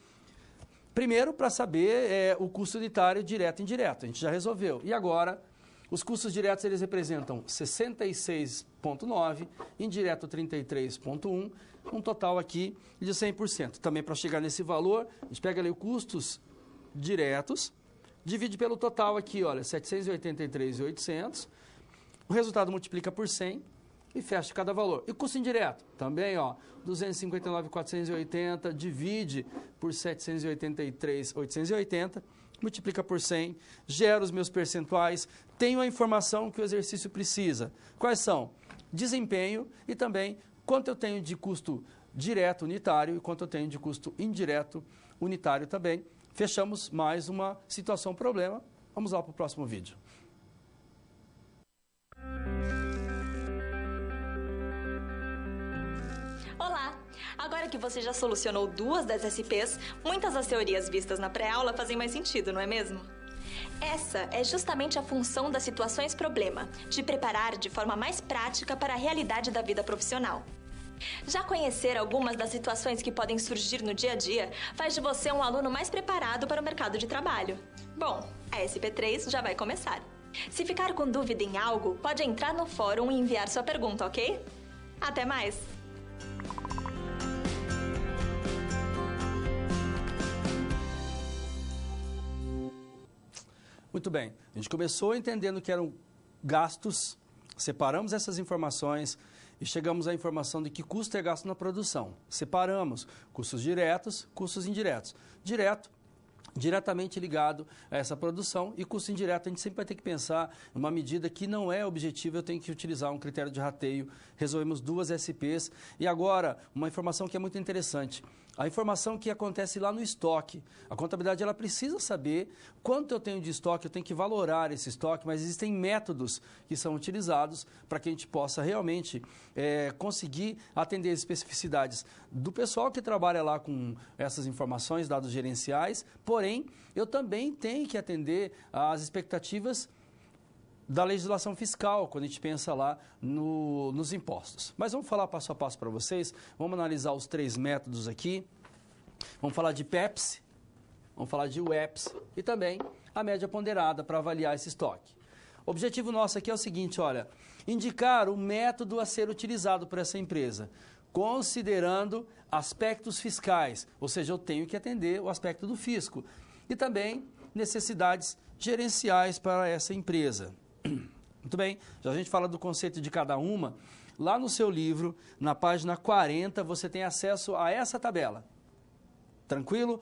Primeiro, para saber o custo unitário direto e indireto. A gente já resolveu. E agora, os custos diretos eles representam 66,9, indireto 33,1, um total aqui de 100%. Também para chegar nesse valor, a gente pega ali os custos diretos, divide pelo total aqui, olha, 783.800. O resultado multiplica por 100 e fecha cada valor. E custo indireto? Também, ó, 259.480 divide por 783.880, multiplica por 100, gera os meus percentuais, tenho a informação que o exercício precisa. Quais são? Desempenho e também quanto eu tenho de custo direto unitário e quanto eu tenho de custo indireto unitário também. Fechamos mais uma situação-problema. Vamos lá para o próximo vídeo. Olá! Agora que você já solucionou 2 das SPs, muitas das teorias vistas na pré-aula fazem mais sentido, não é mesmo? Essa é justamente a função das situações-problema, te preparar de forma mais prática para a realidade da vida profissional. Já conhecer algumas das situações que podem surgir no dia a dia faz de você um aluno mais preparado para o mercado de trabalho. Bom, a SP3 já vai começar. Se ficar com dúvida em algo, pode entrar no fórum e enviar sua pergunta, ok? Até mais! Muito bem, a gente começou entendendo que eram gastos, separamos essas informações e chegamos à informação de que custo é gasto na produção. Separamos custos diretos, custos indiretos. Diretamente ligado a essa produção, e custo indireto a gente sempre vai ter que pensar em uma medida que não é objetiva, eu tenho que utilizar um critério de rateio. Resolvemos 2 SPs e agora uma informação que é muito interessante. A informação que acontece lá no estoque. A contabilidade ela precisa saber quanto eu tenho de estoque, eu tenho que valorar esse estoque, mas existem métodos que são utilizados para que a gente possa realmente conseguir atender as especificidades do pessoal que trabalha lá com essas informações, dados gerenciais, porém, eu também tenho que atender às expectativas da legislação fiscal, quando a gente pensa lá nos impostos. Mas vamos falar passo a passo para vocês, vamos analisar os 3 métodos aqui, vamos falar de PEPS, vamos falar de UEPS e também a média ponderada para avaliar esse estoque. O objetivo nosso aqui é o seguinte, olha, indicar o método a ser utilizado por essa empresa, considerando aspectos fiscais, ou seja, eu tenho que atender o aspecto do fisco e também necessidades gerenciais para essa empresa. Muito bem, já a gente fala do conceito de cada uma. Lá no seu livro, na página 40, você tem acesso a essa tabela. Tranquilo?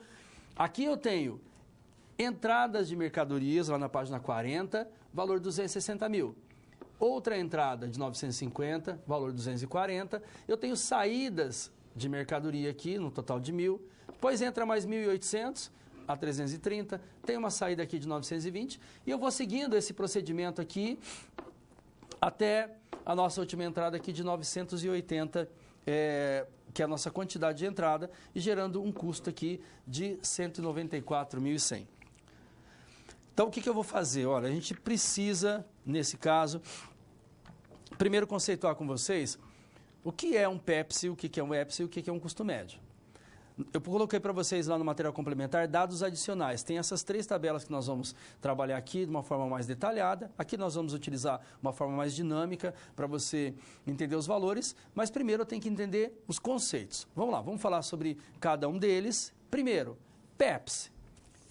Aqui eu tenho entradas de mercadorias, lá na página 40, valor 260 mil. Outra entrada de 950, valor 240. Eu tenho saídas de mercadoria aqui, no total de 1.000. Depois entra mais 1.800. A 330, tem uma saída aqui de 920 e eu vou seguindo esse procedimento aqui até a nossa última entrada aqui de 980, que é a nossa quantidade de entrada, e gerando um custo aqui de 194.100. Então, o que eu vou fazer? Olha, a gente precisa, nesse caso, primeiro conceituar com vocês o que é um PEPS, o que é um EPS e o que é um custo médio. Eu coloquei para vocês lá no material complementar dados adicionais. Tem essas 3 tabelas que nós vamos trabalhar aqui de uma forma mais detalhada. Aqui nós vamos utilizar uma forma mais dinâmica para você entender os valores. Mas primeiro eu tenho que entender os conceitos. Vamos lá, vamos falar sobre cada um deles. Primeiro, PEPS.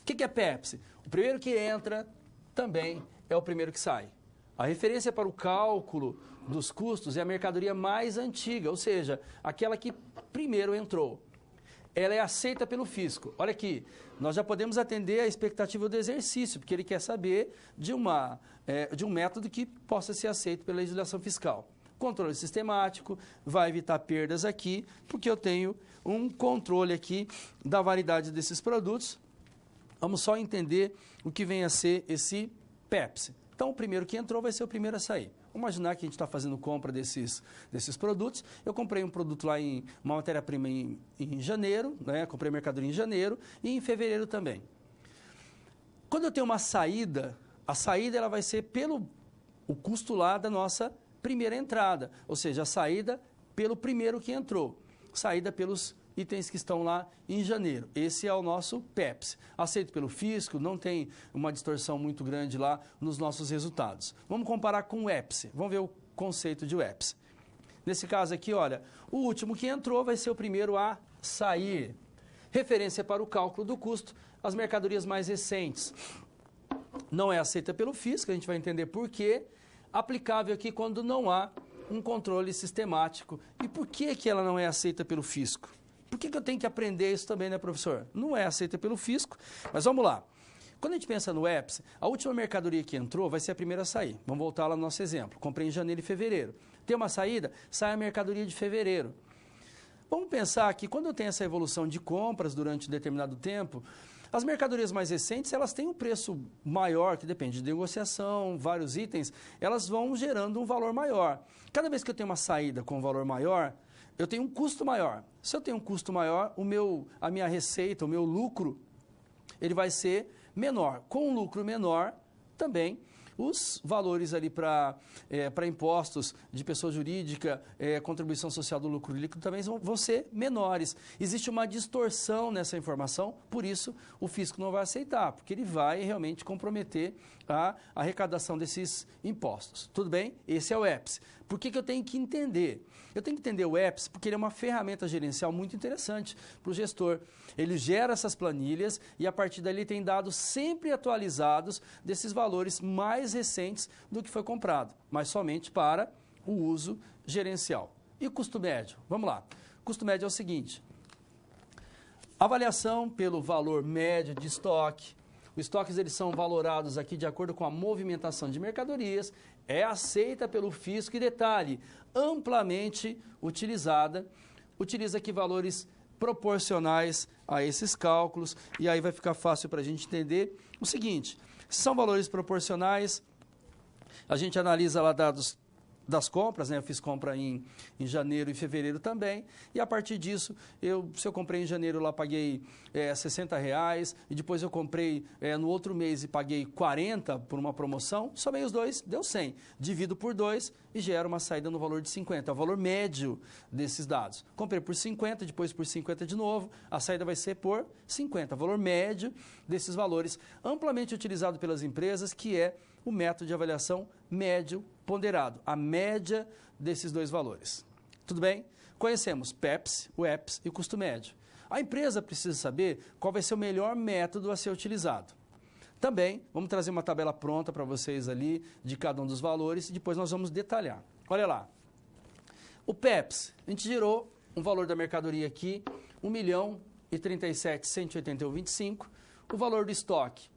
O que é PEPS? O primeiro que entra também é o primeiro que sai. A referência para o cálculo dos custos é a mercadoria mais antiga, ou seja, aquela que primeiro entrou. Ela é aceita pelo fisco. Olha aqui, nós já podemos atender a expectativa do exercício, porque ele quer saber de um método que possa ser aceito pela legislação fiscal. Controle sistemático, vai evitar perdas aqui, porque eu tenho um controle aqui da validade desses produtos. Vamos só entender o que vem a ser esse PEPS. Então, o primeiro que entrou vai ser o primeiro a sair. Vamos imaginar que a gente está fazendo compra desses produtos. Eu comprei um produto lá uma matéria-prima em janeiro, né? Comprei mercadoria em janeiro e em fevereiro também. Quando eu tenho uma saída, a saída ela vai ser pelo o custo lá da nossa primeira entrada, ou seja, a saída pelo primeiro que entrou, saída pelos itens que estão lá em janeiro. Esse é o nosso PEPS. Aceito pelo fisco, não tem uma distorção muito grande lá nos nossos resultados. Vamos comparar com o EPS. Vamos ver o conceito de EPS. Nesse caso aqui, olha, o último que entrou vai ser o primeiro a sair. Referência para o cálculo do custo, as mercadorias mais recentes. Não é aceita pelo fisco, a gente vai entender por quê. aplicável aqui quando não há um controle sistemático. E por que ela não é aceita pelo fisco? Por que eu tenho que aprender isso também, né, professor? Não é aceita pelo fisco, mas vamos lá. Quando a gente pensa no EPS, a última mercadoria que entrou vai ser a primeira a sair. Vamos voltar lá no nosso exemplo. Comprei em janeiro e fevereiro. Tem uma saída, sai a mercadoria de fevereiro. Vamos pensar que quando eu tenho essa evolução de compras durante um determinado tempo, as mercadorias mais recentes, elas têm um preço maior, que depende de negociação, vários itens, elas vão gerando um valor maior. Cada vez que eu tenho uma saída com um valor maior, eu tenho um custo maior. Se eu tenho um custo maior, a minha receita, o meu lucro, ele vai ser menor. Com um lucro menor, também, os valores ali para impostos de pessoa jurídica, contribuição social do lucro líquido também vão ser menores. Existe uma distorção nessa informação, por isso o fisco não vai aceitar, porque ele vai realmente comprometer a arrecadação desses impostos. Tudo bem? Esse é o EPS. Por que eu tenho que entender? Eu tenho que entender o EPS porque ele é uma ferramenta gerencial muito interessante para o gestor. Ele gera essas planilhas e a partir dali tem dados sempre atualizados desses valores mais recentes do que foi comprado, mas somente para o uso gerencial. E o custo médio? Vamos lá. O custo médio é o seguinte: avaliação pelo valor médio de estoque. Os estoques eles são valorados aqui de acordo com a movimentação de mercadorias, é aceita pelo fisco e, detalhe, amplamente utilizada, utiliza aqui valores proporcionais a esses cálculos, e aí vai ficar fácil para a gente entender o seguinte: se são valores proporcionais, a gente analisa lá dados das compras, né? Eu fiz compra em janeiro e fevereiro também, e a partir disso, se eu comprei em janeiro lá, paguei R$60, e depois eu comprei no outro mês e paguei 40 por uma promoção, somei os dois, deu 100. Divido por 2 e gera uma saída no valor de 50, é o valor médio desses dados. Comprei por 50, depois por 50 de novo, a saída vai ser por 50, o valor médio desses valores, amplamente utilizado pelas empresas, que é o método de avaliação médio ponderado, a média desses dois valores. Tudo bem? Conhecemos PEPS, o EPS e o custo médio. A empresa precisa saber qual vai ser o melhor método a ser utilizado. Também, vamos trazer uma tabela pronta para vocês ali, de cada um dos valores, e depois nós vamos detalhar. Olha lá. O PEPS, a gente gerou um valor da mercadoria aqui, R$1.037.181,25. O valor do estoque,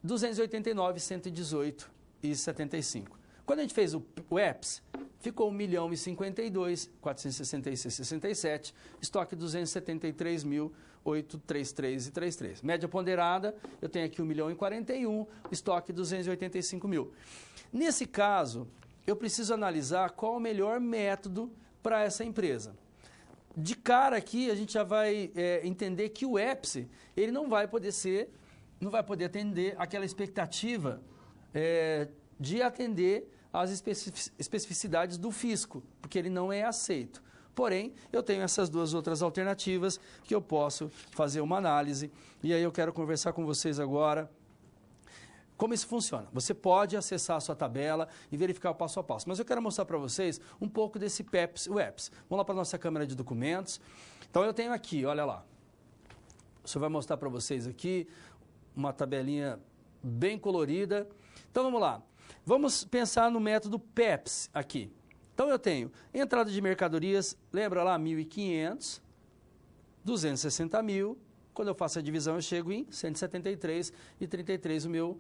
R$289.118,75. Quando a gente fez o EPS, ficou R$1.052.466,67, estoque R$273.833,33. Média ponderada, eu tenho aqui R$1.041.041, estoque R$285.000. Nesse caso, eu preciso analisar qual o melhor método para essa empresa. De cara aqui, a gente já vai entender que o EPS, ele não vai poder atender aquela expectativa de atender às especificidades do fisco, porque ele não é aceito. Porém, eu tenho essas duas outras alternativas que eu posso fazer uma análise, e aí eu quero conversar com vocês agora como isso funciona. Você pode acessar a sua tabela e verificar o passo a passo, mas eu quero mostrar para vocês um pouco desse PEPS, o EPS. Vamos lá para a nossa câmera de documentos. Então, eu tenho aqui, olha lá. O senhor vai mostrar para vocês aqui uma tabelinha bem colorida. Então, vamos lá. Vamos pensar no método PEPS aqui. Então, eu tenho entrada de mercadorias, lembra lá, 1.500, 260.000. Quando eu faço a divisão, eu chego em 173,33 o meu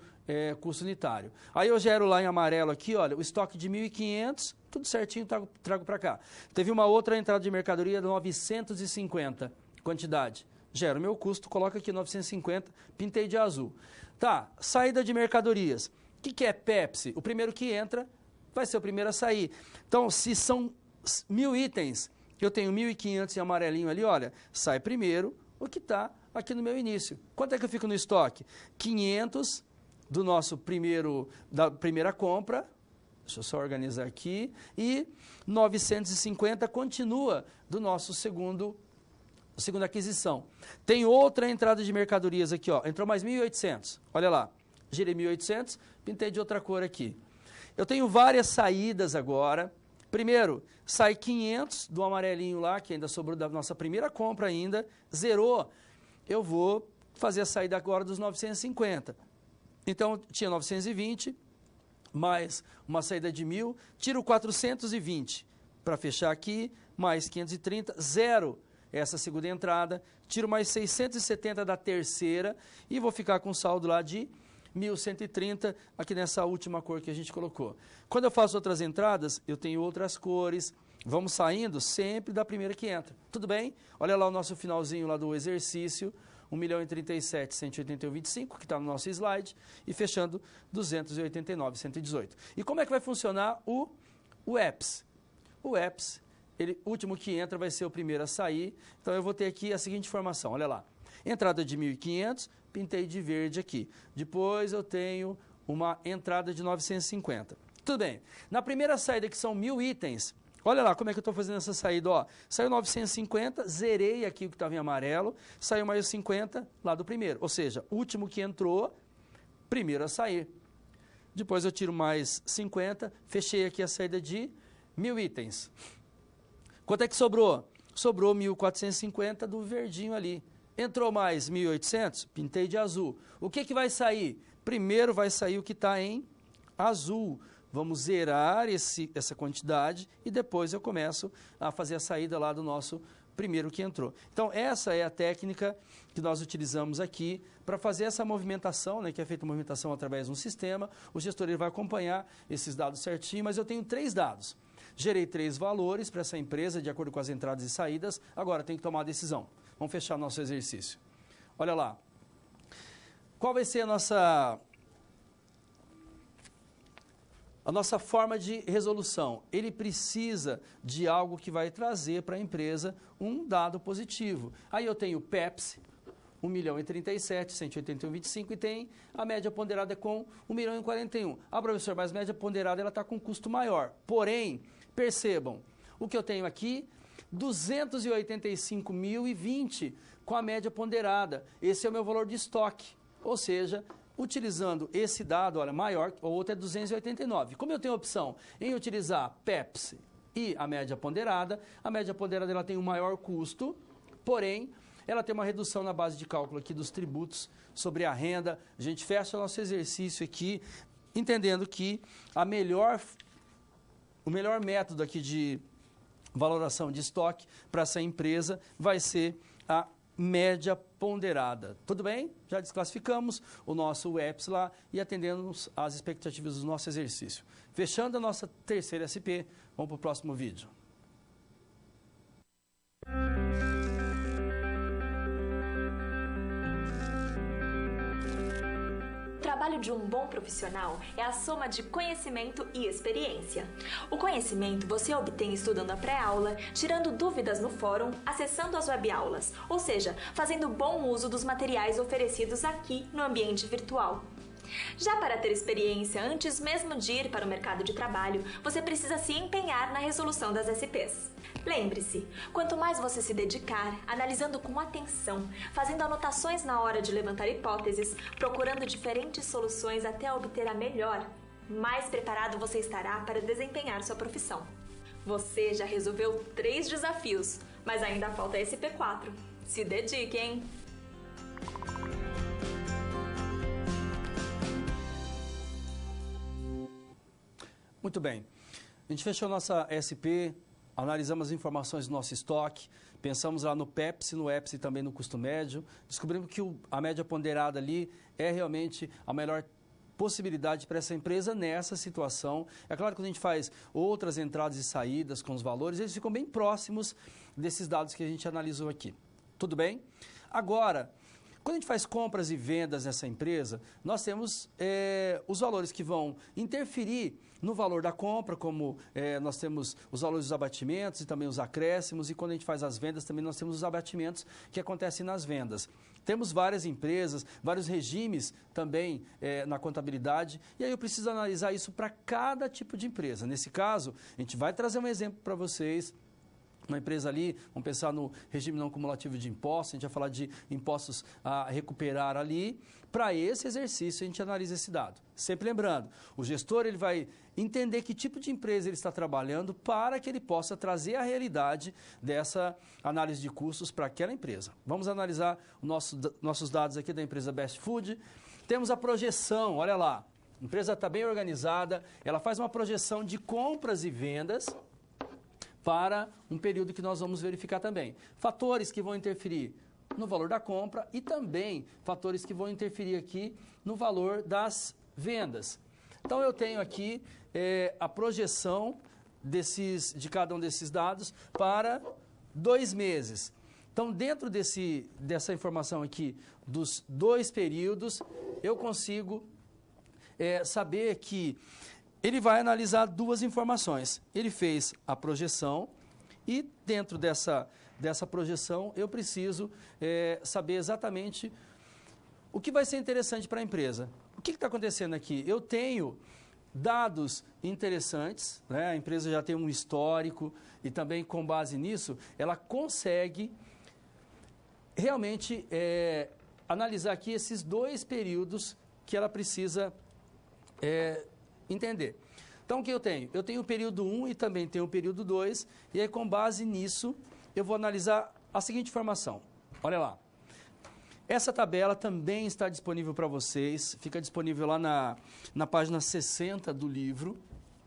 custo unitário. Aí eu gero lá em amarelo aqui, olha, o estoque de 1.500, tudo certinho, trago para cá. Teve uma outra entrada de mercadoria de 950, quantidade. Gero o meu custo, coloco aqui 950, pintei de azul. Tá, saída de mercadorias. O que é PEPS? O primeiro que entra vai ser o primeiro a sair. Então, se são 1.000 itens, eu tenho 1.500 em amarelinho ali, olha, sai primeiro o que está aqui no meu início. Quanto é que eu fico no estoque? 500 da primeira compra, deixa eu só organizar aqui, e 950 continua do nosso segunda aquisição. Tem outra entrada de mercadorias aqui, ó, entrou mais 1.800, olha lá, girei 1.800, pintei de outra cor aqui. Eu tenho várias saídas agora. Primeiro, sai 500 do amarelinho lá, que ainda sobrou da nossa primeira compra ainda, zerou. Eu vou fazer a saída agora dos 950. Então, tinha 920, mais uma saída de 1.000, tiro 420 para fechar aqui, mais 530, zero essa segunda entrada, tiro mais 670 da terceira e vou ficar com um saldo lá de 1.130 aqui nessa última cor que a gente colocou. Quando eu faço outras entradas, eu tenho outras cores, vamos saindo sempre da primeira que entra. Tudo bem? Olha lá o nosso finalzinho lá do exercício, 1.037.181,25, que está no nosso slide, e fechando 289.118. E como é que vai funcionar o EPS? O EPS, o último que entra vai ser o primeiro a sair, então eu vou ter aqui a seguinte informação, olha lá. Entrada de 1.500, pintei de verde aqui. Depois eu tenho uma entrada de 950. Tudo bem. Na primeira saída, que são 1.000 itens, olha lá como é que eu estou fazendo essa saída. Ó. Saiu 950, zerei aqui o que estava em amarelo, saiu mais 50 lá do primeiro. Ou seja, o último que entrou, primeiro a sair. Depois eu tiro mais 50, fechei aqui a saída de 1.000 itens. Quanto é que sobrou? Sobrou 1.450 do verdinho ali. Entrou mais 1.800, pintei de azul. O que vai sair? Primeiro vai sair o que está em azul. Vamos zerar essa quantidade e depois eu começo a fazer a saída lá do nosso primeiro que entrou. Então, essa é a técnica que nós utilizamos aqui para fazer essa movimentação, né, que é feita a movimentação através de um sistema. O gestor ele vai acompanhar esses dados certinho, mas eu tenho 3 dados. Gerei 3 valores para essa empresa de acordo com as entradas e saídas. Agora, tem que tomar a decisão. Vamos fechar nosso exercício. Olha lá. Qual vai ser a nossa forma de resolução? Ele precisa de algo que vai trazer para a empresa um dado positivo. Aí eu tenho PEPS, 1.037.181,25 e tem a média ponderada com 1.041. Ah, professor, mas a média ponderada ela está com um custo maior. Porém, percebam, o que eu tenho aqui, 285.020 com a média ponderada. Esse é o meu valor de estoque. Ou seja, utilizando esse dado, olha, maior, o outro é 289. Como eu tenho a opção em utilizar PEPS e a média ponderada ela tem um maior custo, porém, ela tem uma redução na base de cálculo aqui dos tributos sobre a renda. A gente fecha nosso exercício aqui, entendendo que o melhor método aqui de valoração de estoque para essa empresa vai ser a média ponderada. Tudo bem? Já desclassificamos o nosso EPS lá e atendemos às expectativas do nosso exercício. Fechando a nossa terceira SP, vamos para o próximo vídeo. O trabalho de um bom profissional é a soma de conhecimento e experiência. O conhecimento você obtém estudando a pré-aula, tirando dúvidas no fórum, acessando as webaulas, ou seja, fazendo bom uso dos materiais oferecidos aqui no ambiente virtual. Já para ter experiência antes mesmo de ir para o mercado de trabalho, você precisa se empenhar na resolução das SPs. Lembre-se, quanto mais você se dedicar, analisando com atenção, fazendo anotações na hora de levantar hipóteses, procurando diferentes soluções até obter a melhor, mais preparado você estará para desempenhar sua profissão. Você já resolveu 3 desafios, mas ainda falta SP4. Se dedique, hein? Muito bem. A gente fechou nossa SP, analisamos as informações do nosso estoque, pensamos lá no PEPS, no EPS e também no custo médio, descobrimos que a média ponderada ali é realmente a melhor possibilidade para essa empresa nessa situação. É claro que quando a gente faz outras entradas e saídas com os valores, eles ficam bem próximos desses dados que a gente analisou aqui. Tudo bem? Agora, quando a gente faz compras e vendas nessa empresa, nós temos os valores que vão interferir no valor da compra, como nós temos os valores dos abatimentos e também os acréscimos, e quando a gente faz as vendas também nós temos os abatimentos que acontecem nas vendas. Temos várias empresas, vários regimes também na contabilidade, e aí eu preciso analisar isso para cada tipo de empresa. Nesse caso, a gente vai trazer um exemplo para vocês. Uma empresa ali, vamos pensar no regime não cumulativo de impostos, a gente vai falar de impostos a recuperar ali. Para esse exercício, a gente analisa esse dado. Sempre lembrando, o gestor ele vai entender que tipo de empresa ele está trabalhando para que ele possa trazer a realidade dessa análise de custos para aquela empresa. Vamos analisar nossos dados aqui da empresa Best Food. Temos a projeção, olha lá. A empresa está bem organizada, ela faz uma projeção de compras e vendas para um período que nós vamos verificar também. Fatores que vão interferir no valor da compra e também fatores que vão interferir aqui no valor das vendas. Então, eu tenho aqui a projeção de cada um desses dados para 2 meses. Então, dentro dessa informação aqui dos 2 períodos, eu consigo saber que ele vai analisar 2 informações. Ele fez a projeção e dentro dessa projeção eu preciso saber exatamente o que vai ser interessante para a empresa. O que está acontecendo aqui? Eu tenho dados interessantes, né? A empresa já tem um histórico e também com base nisso ela consegue realmente analisar aqui esses 2 períodos que ela precisa entender. Então, o que eu tenho? Eu tenho o período 1 e também tenho o período 2, e aí, com base nisso, eu vou analisar a seguinte informação. Olha lá. Essa tabela também está disponível para vocês, fica disponível lá na página 60 do livro,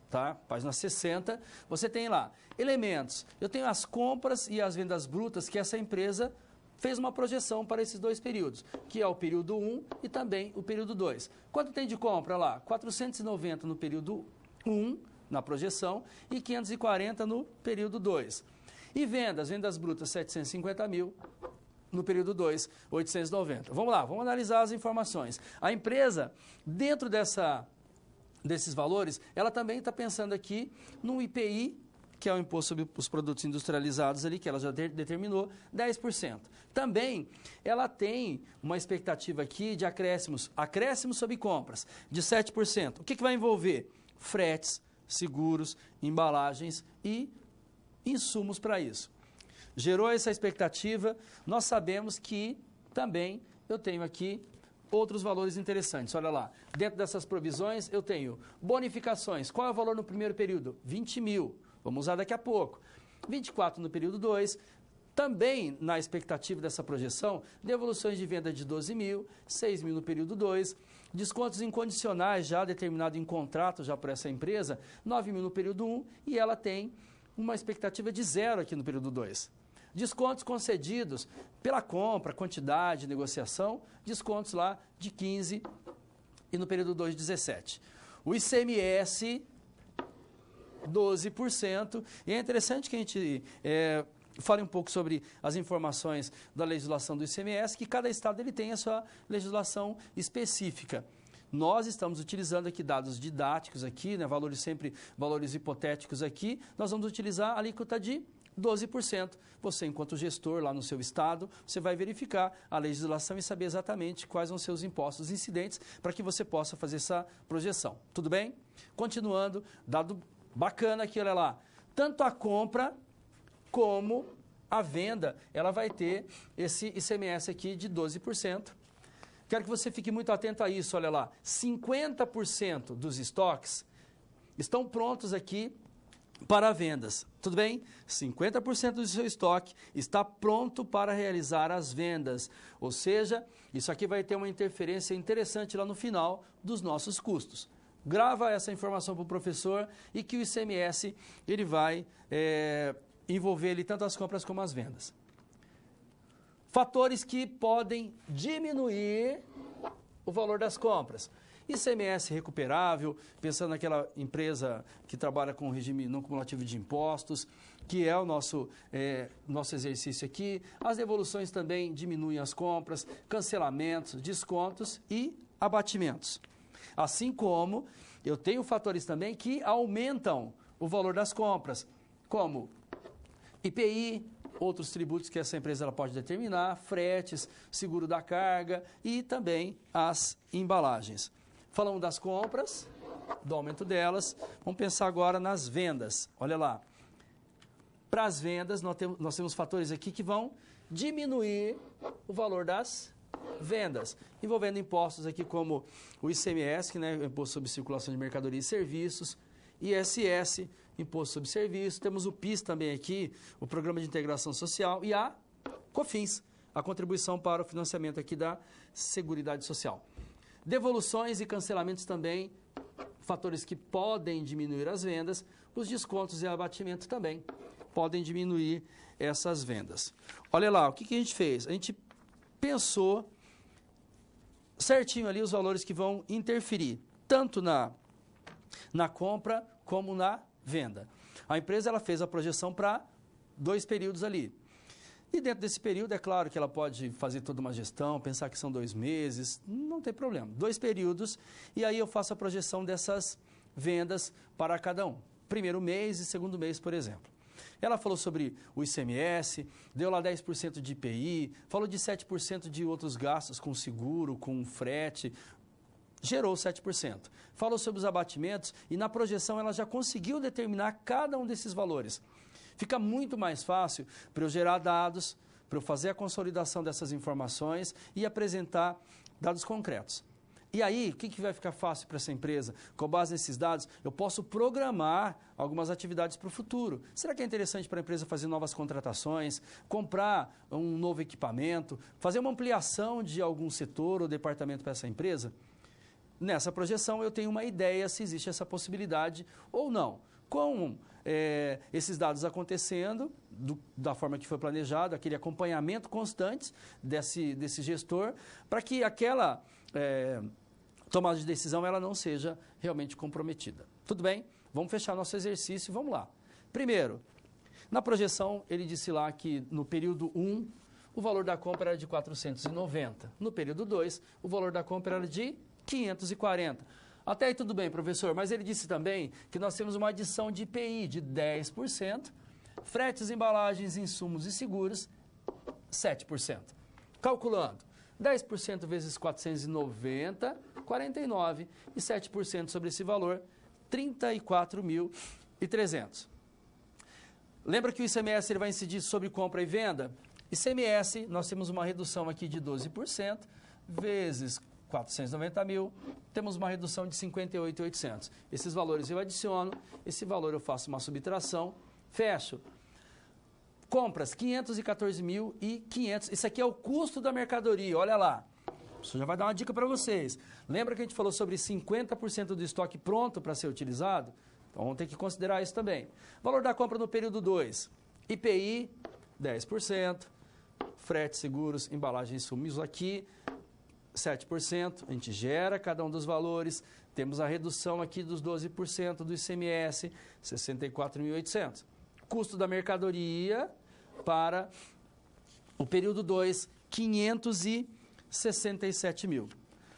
tá? Página 60, você tem lá elementos. Eu tenho as compras e as vendas brutas que essa empresa fez uma projeção para esses 2 períodos, que é o período 1 e também o período 2. Quanto tem de compra lá? 490 no período 1, na projeção, e 540 no período 2. E vendas brutas 750 mil, no período 2, 890. Vamos lá, vamos analisar as informações. A empresa, dentro desses valores, ela também está pensando aqui no IPI, que é o Imposto sobre os Produtos Industrializados ali, que ela já determinou, 10%. Também, ela tem uma expectativa aqui de acréscimos sobre compras, de 7%. O que vai envolver? Fretes, seguros, embalagens e insumos para isso. Gerou essa expectativa, nós sabemos que também eu tenho aqui outros valores interessantes. Olha lá, dentro dessas provisões eu tenho bonificações. Qual é o valor no primeiro período? 20 mil. Vamos usar daqui a pouco. 24 no período 2. Também, na expectativa dessa projeção, devoluções de venda de 12 mil, 6 mil no período 2. Descontos incondicionais já determinado em contrato já por essa empresa, 9 mil no período 1. E ela tem uma expectativa de 0 aqui no período 2. Descontos concedidos pela compra, quantidade, negociação, descontos lá de 15 e no período 2, 17. O ICMS, 12%. E é interessante que a gente fale um pouco sobre as informações da legislação do ICMS, que cada estado ele tem a sua legislação específica. Nós estamos utilizando aqui dados didáticos aqui, né, valores hipotéticos aqui. Nós vamos utilizar a alíquota de 12%. Você, enquanto gestor lá no seu estado, você vai verificar a legislação e saber exatamente quais vão ser os impostos incidentes para que você possa fazer essa projeção. Tudo bem? Continuando, dado bacana aqui, olha lá. Tanto a compra como a venda, ela vai ter esse ICMS aqui de 12%. Quero que você fique muito atento a isso, olha lá. 50% dos estoques estão prontos aqui para vendas. Tudo bem? 50% do seu estoque está pronto para realizar as vendas. Ou seja, isso aqui vai ter uma interferência interessante lá no final dos nossos custos. Grava essa informação para o professor e que o ICMS ele vai envolver ali tanto as compras como as vendas. Fatores que podem diminuir o valor das compras. ICMS recuperável, pensando naquela empresa que trabalha com regime não cumulativo de impostos, que é o nosso exercício aqui. As devoluções também diminuem as compras, cancelamentos, descontos e abatimentos. Assim como eu tenho fatores também que aumentam o valor das compras, como IPI, outros tributos que essa empresa ela pode determinar, fretes, seguro da carga e também as embalagens. Falamos das compras, do aumento delas, vamos pensar agora nas vendas. Olha lá, para as vendas nós temos fatores aqui que vão diminuir o valor das vendas, envolvendo impostos aqui como o ICMS, né, Imposto sobre Circulação de Mercadoria e Serviços, ISS, Imposto sobre Serviço, temos o PIS também aqui, o Programa de Integração Social, e a COFINS, a contribuição para o financiamento aqui da Seguridade Social. Devoluções e cancelamentos também, fatores que podem diminuir as vendas. Os descontos e abatimento também podem diminuir essas vendas. Olha lá, o que a gente fez? A gente pensou certinho ali os valores que vão interferir, tanto na compra como na venda. A empresa ela fez a projeção para 2 períodos ali. E dentro desse período, é claro que ela pode fazer toda uma gestão, pensar que são 2 meses, não tem problema. 2 períodos, e aí eu faço a projeção dessas vendas para cada um. Primeiro mês e segundo mês, por exemplo. Ela falou sobre o ICMS, deu lá 10% de IPI, falou de 7% de outros gastos com seguro, com frete, gerou 7%. Falou sobre os abatimentos e na projeção ela já conseguiu determinar cada um desses valores. Fica muito mais fácil para eu gerar dados, para eu fazer a consolidação dessas informações e apresentar dados concretos. E aí, o que vai ficar fácil para essa empresa? Com base nesses dados, eu posso programar algumas atividades para o futuro. Será que é interessante para a empresa fazer novas contratações, comprar um novo equipamento, fazer uma ampliação de algum setor ou departamento para essa empresa? Nessa projeção, eu tenho uma ideia se existe essa possibilidade ou não. Com esses dados acontecendo, da forma que foi planejado, aquele acompanhamento constante desse gestor, para que aquela tomada de decisão ela não seja realmente comprometida. Tudo bem? Vamos fechar nosso exercício e vamos lá. Primeiro, na projeção, ele disse lá que no período 1, o valor da compra era de 490. No período 2, o valor da compra era de 540. Até aí tudo bem, professor, mas ele disse também que nós temos uma adição de IPI de 10%, fretes, embalagens, insumos e seguros, 7%. Calculando, 10% vezes 490, 49, e 7% sobre esse valor, 34.300. Lembra que o ICMS ele vai incidir sobre compra e venda? ICMS, nós temos uma redução aqui de 12%, vezes 490 mil, temos uma redução de 58.800. Esses valores eu adiciono, esse valor eu faço uma subtração, fecho. Compras, 514.500. Isso aqui é o custo da mercadoria, olha lá. Isso já vai dar uma dica para vocês. Lembra que a gente falou sobre 50% do estoque pronto para ser utilizado? Então vamos ter que considerar isso também. Valor da compra no período 2. IPI, 10%. Frete, seguros, embalagem e insumos aqui, 7%, a gente gera cada um dos valores, temos a redução aqui dos 12% do ICMS, 64.800. Custo da mercadoria para o período 2, 567 mil.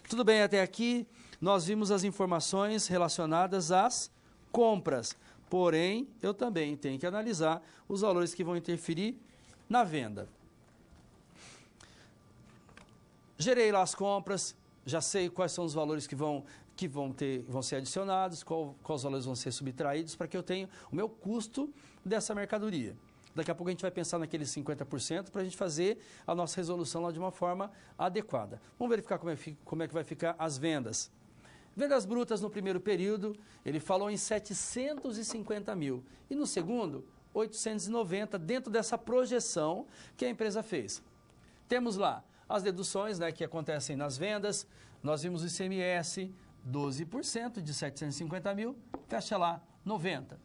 Tudo bem até aqui? Nós vimos as informações relacionadas às compras, porém, eu também tenho que analisar os valores que vão interferir na venda. Gerei lá as compras, já sei quais são os valores que vão ser adicionados, quais valores vão ser subtraídos, para que eu tenha o meu custo dessa mercadoria. Daqui a pouco a gente vai pensar naqueles 50% para a gente fazer a nossa resolução lá de uma forma adequada. Vamos verificar como é que vai ficar as vendas. Vendas brutas no primeiro período, ele falou em 750 mil. E no segundo, 890, dentro dessa projeção que a empresa fez. Temos lá as deduções, né, que acontecem nas vendas. Nós vimos o ICMS, 12% de 750 mil, fecha lá 90.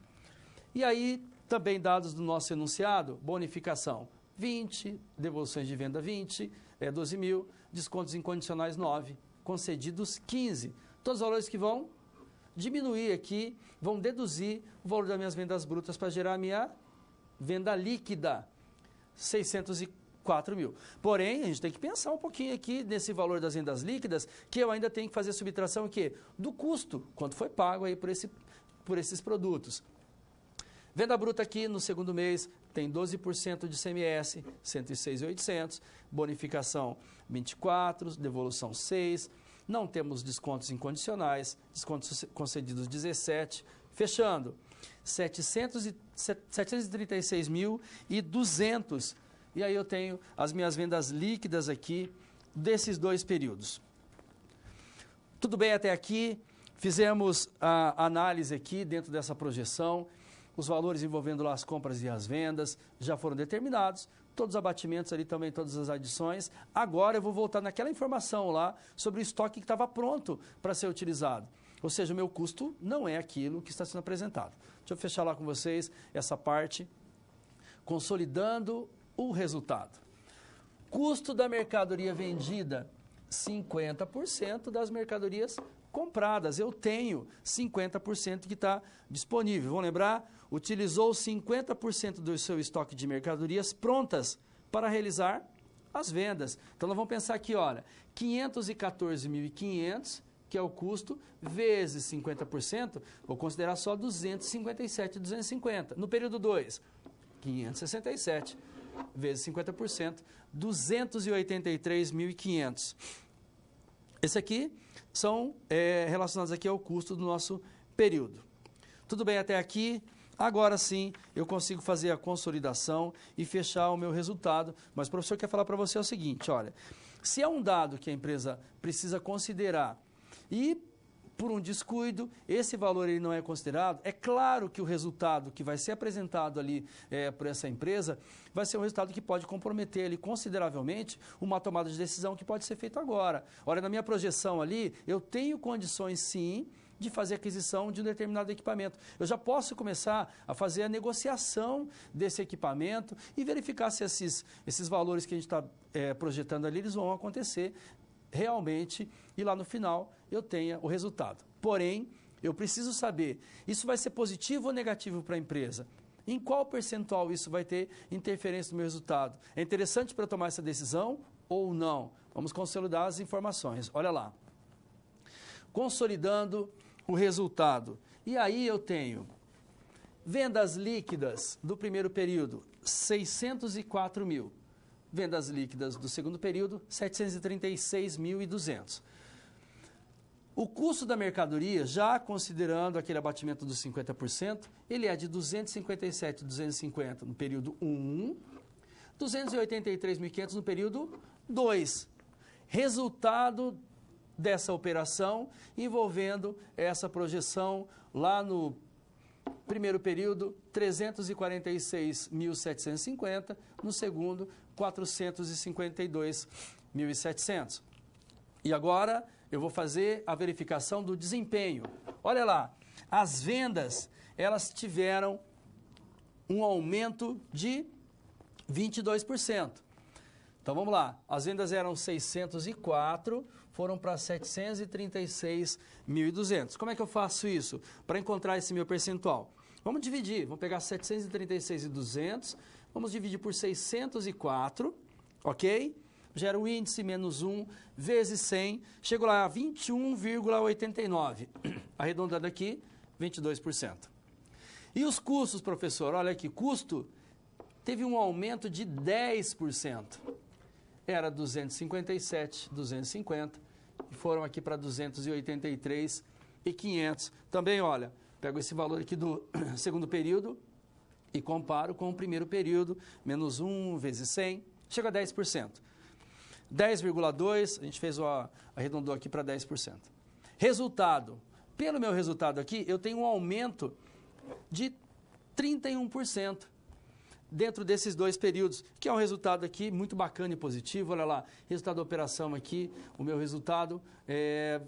E aí, também dados do nosso enunciado, bonificação 20, devoluções de venda 20, 12 mil, descontos incondicionais 9, concedidos 15. Todos os valores que vão diminuir aqui, vão deduzir o valor das minhas vendas brutas para gerar a minha venda líquida, 604 mil. Porém, a gente tem que pensar um pouquinho aqui nesse valor das vendas líquidas, que eu ainda tenho que fazer a subtração aqui, do custo, quanto foi pago aí por esses produtos. Venda bruta aqui no segundo mês tem 12% de ICMS, 106.800, bonificação 24, devolução 6, não temos descontos incondicionais, descontos concedidos 17, fechando 736.200. E aí eu tenho as minhas vendas líquidas aqui desses dois períodos. Tudo bem até aqui? Fizemos a análise aqui dentro dessa projeção. os valores envolvendo lá as compras e as vendas já foram determinados, todos os abatimentos ali também, todas as adições. Agora eu vou voltar naquela informação lá sobre o estoque que estava pronto para ser utilizado. Ou seja, o meu custo não é aquilo que está sendo apresentado. Deixa eu fechar lá com vocês essa parte, consolidando o resultado. Custo da mercadoria vendida, 50% das mercadorias compradas. Eu tenho 50% que está disponível. Vamos lembrar? Utilizou 50% do seu estoque de mercadorias prontas para realizar as vendas. Então, nós vamos pensar aqui, olha, 514.500, que é o custo, vezes 50%, vou considerar só 257.250. No período 2, 567, vezes 50%, 283.500. Esse aqui são relacionados aqui ao custo do nosso período. Tudo bem até aqui? Agora sim, eu consigo fazer a consolidação e fechar o meu resultado. Mas o professor quer falar para você o seguinte, olha, se é um dado que a empresa precisa considerar e por um descuido, esse valor ele não é considerado, é claro que o resultado que vai ser apresentado ali por essa empresa vai ser um resultado que pode comprometer ali consideravelmente uma tomada de decisão que pode ser feita agora. Olha, na minha projeção ali, eu tenho condições sim de fazer aquisição de um determinado equipamento. Eu já posso começar a fazer a negociação desse equipamento e verificar se esses valores que a gente está projetando ali, eles vão acontecer realmente, e lá no final eu tenha o resultado. Porém, eu preciso saber, isso vai ser positivo ou negativo para a empresa? Em qual percentual isso vai ter interferência no meu resultado? É interessante para eu tomar essa decisão ou não? Vamos consolidar as informações. Olha lá. Consolidando o resultado. E aí eu tenho vendas líquidas do primeiro período, 604 mil. Vendas líquidas do segundo período, 736.200. O custo da mercadoria, já considerando aquele abatimento dos 50%, ele é de 257.250 no período 1, 283.500 no período 2. Resultado dessa operação envolvendo essa projeção lá no primeiro período, 346.750, no segundo, 452.700. E agora eu vou fazer a verificação do desempenho. Olha lá, as vendas, elas tiveram um aumento de 22%. Então vamos lá, as vendas eram 604, foram para 736.200. Como é que eu faço isso para encontrar esse meu percentual? Vamos dividir, vamos pegar 736.200, vamos dividir por 604, ok? Gera o índice menos 1 vezes 100, chego lá a 21,89, arredondando aqui, 22%. E os custos, professor? Olha aqui, custo teve um aumento de 10%. Era 257.250 e foram aqui para 283.500. Também, olha, pego esse valor aqui do segundo período e comparo com o primeiro período, menos 1 vezes 100, chega a 10%. 10,2, a gente fez arredondou aqui para 10%. Resultado, pelo meu resultado aqui, eu tenho um aumento de 31%. Dentro desses dois períodos, que é um resultado aqui muito bacana e positivo. Olha lá, resultado da operação aqui, o meu resultado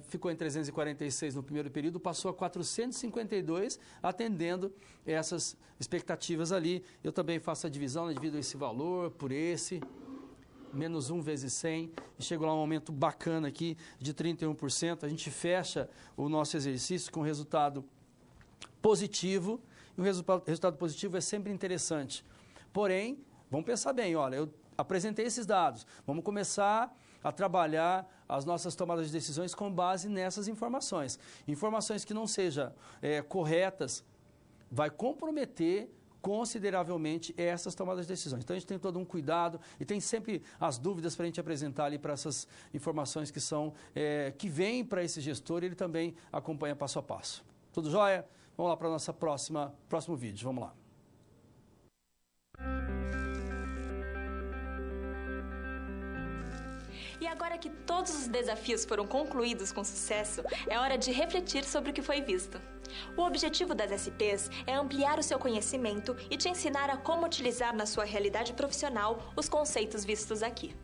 ficou em 346 no primeiro período, passou a 452, atendendo essas expectativas ali. Eu também faço a divisão, divido esse valor por esse, menos 1 vezes 100, e chego lá a um aumento bacana aqui de 31%. A gente fecha o nosso exercício com resultado positivo, e o resultado positivo é sempre interessante. Porém, vamos pensar bem, olha, eu apresentei esses dados, vamos começar a trabalhar as nossas tomadas de decisões com base nessas informações. Informações que não sejam corretas, vai comprometer consideravelmente essas tomadas de decisões. Então, a gente tem todo um cuidado e tem sempre as dúvidas para a gente apresentar ali para essas informações que são, que vêm para esse gestor e ele também acompanha passo a passo. Tudo jóia? Vamos lá para o nosso próximo vídeo, vamos lá. E agora que todos os desafios foram concluídos com sucesso, é hora de refletir sobre o que foi visto. O objetivo das SPs é ampliar o seu conhecimento e te ensinar a como utilizar na sua realidade profissional os conceitos vistos aqui.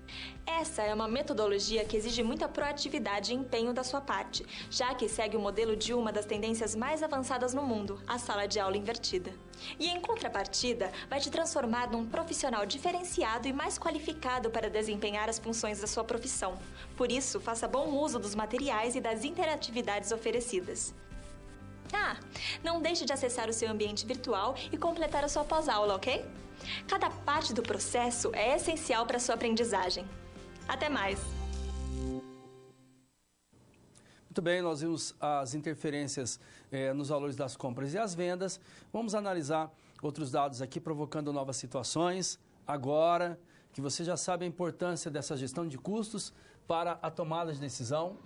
Essa é uma metodologia que exige muita proatividade e empenho da sua parte, já que segue o modelo de uma das tendências mais avançadas no mundo, a sala de aula invertida. E em contrapartida, vai te transformar num profissional diferenciado e mais qualificado para desempenhar as funções da sua profissão. Por isso, faça bom uso dos materiais e das interatividades oferecidas. Não deixe de acessar o seu ambiente virtual e completar a sua pós-aula, ok? Cada parte do processo é essencial para a sua aprendizagem. Até mais! Muito bem, nós vimos as interferências nos valores das compras e as vendas. Vamos analisar outros dados aqui, provocando novas situações. Agora que você já sabe a importância dessa gestão de custos para a tomada de decisão,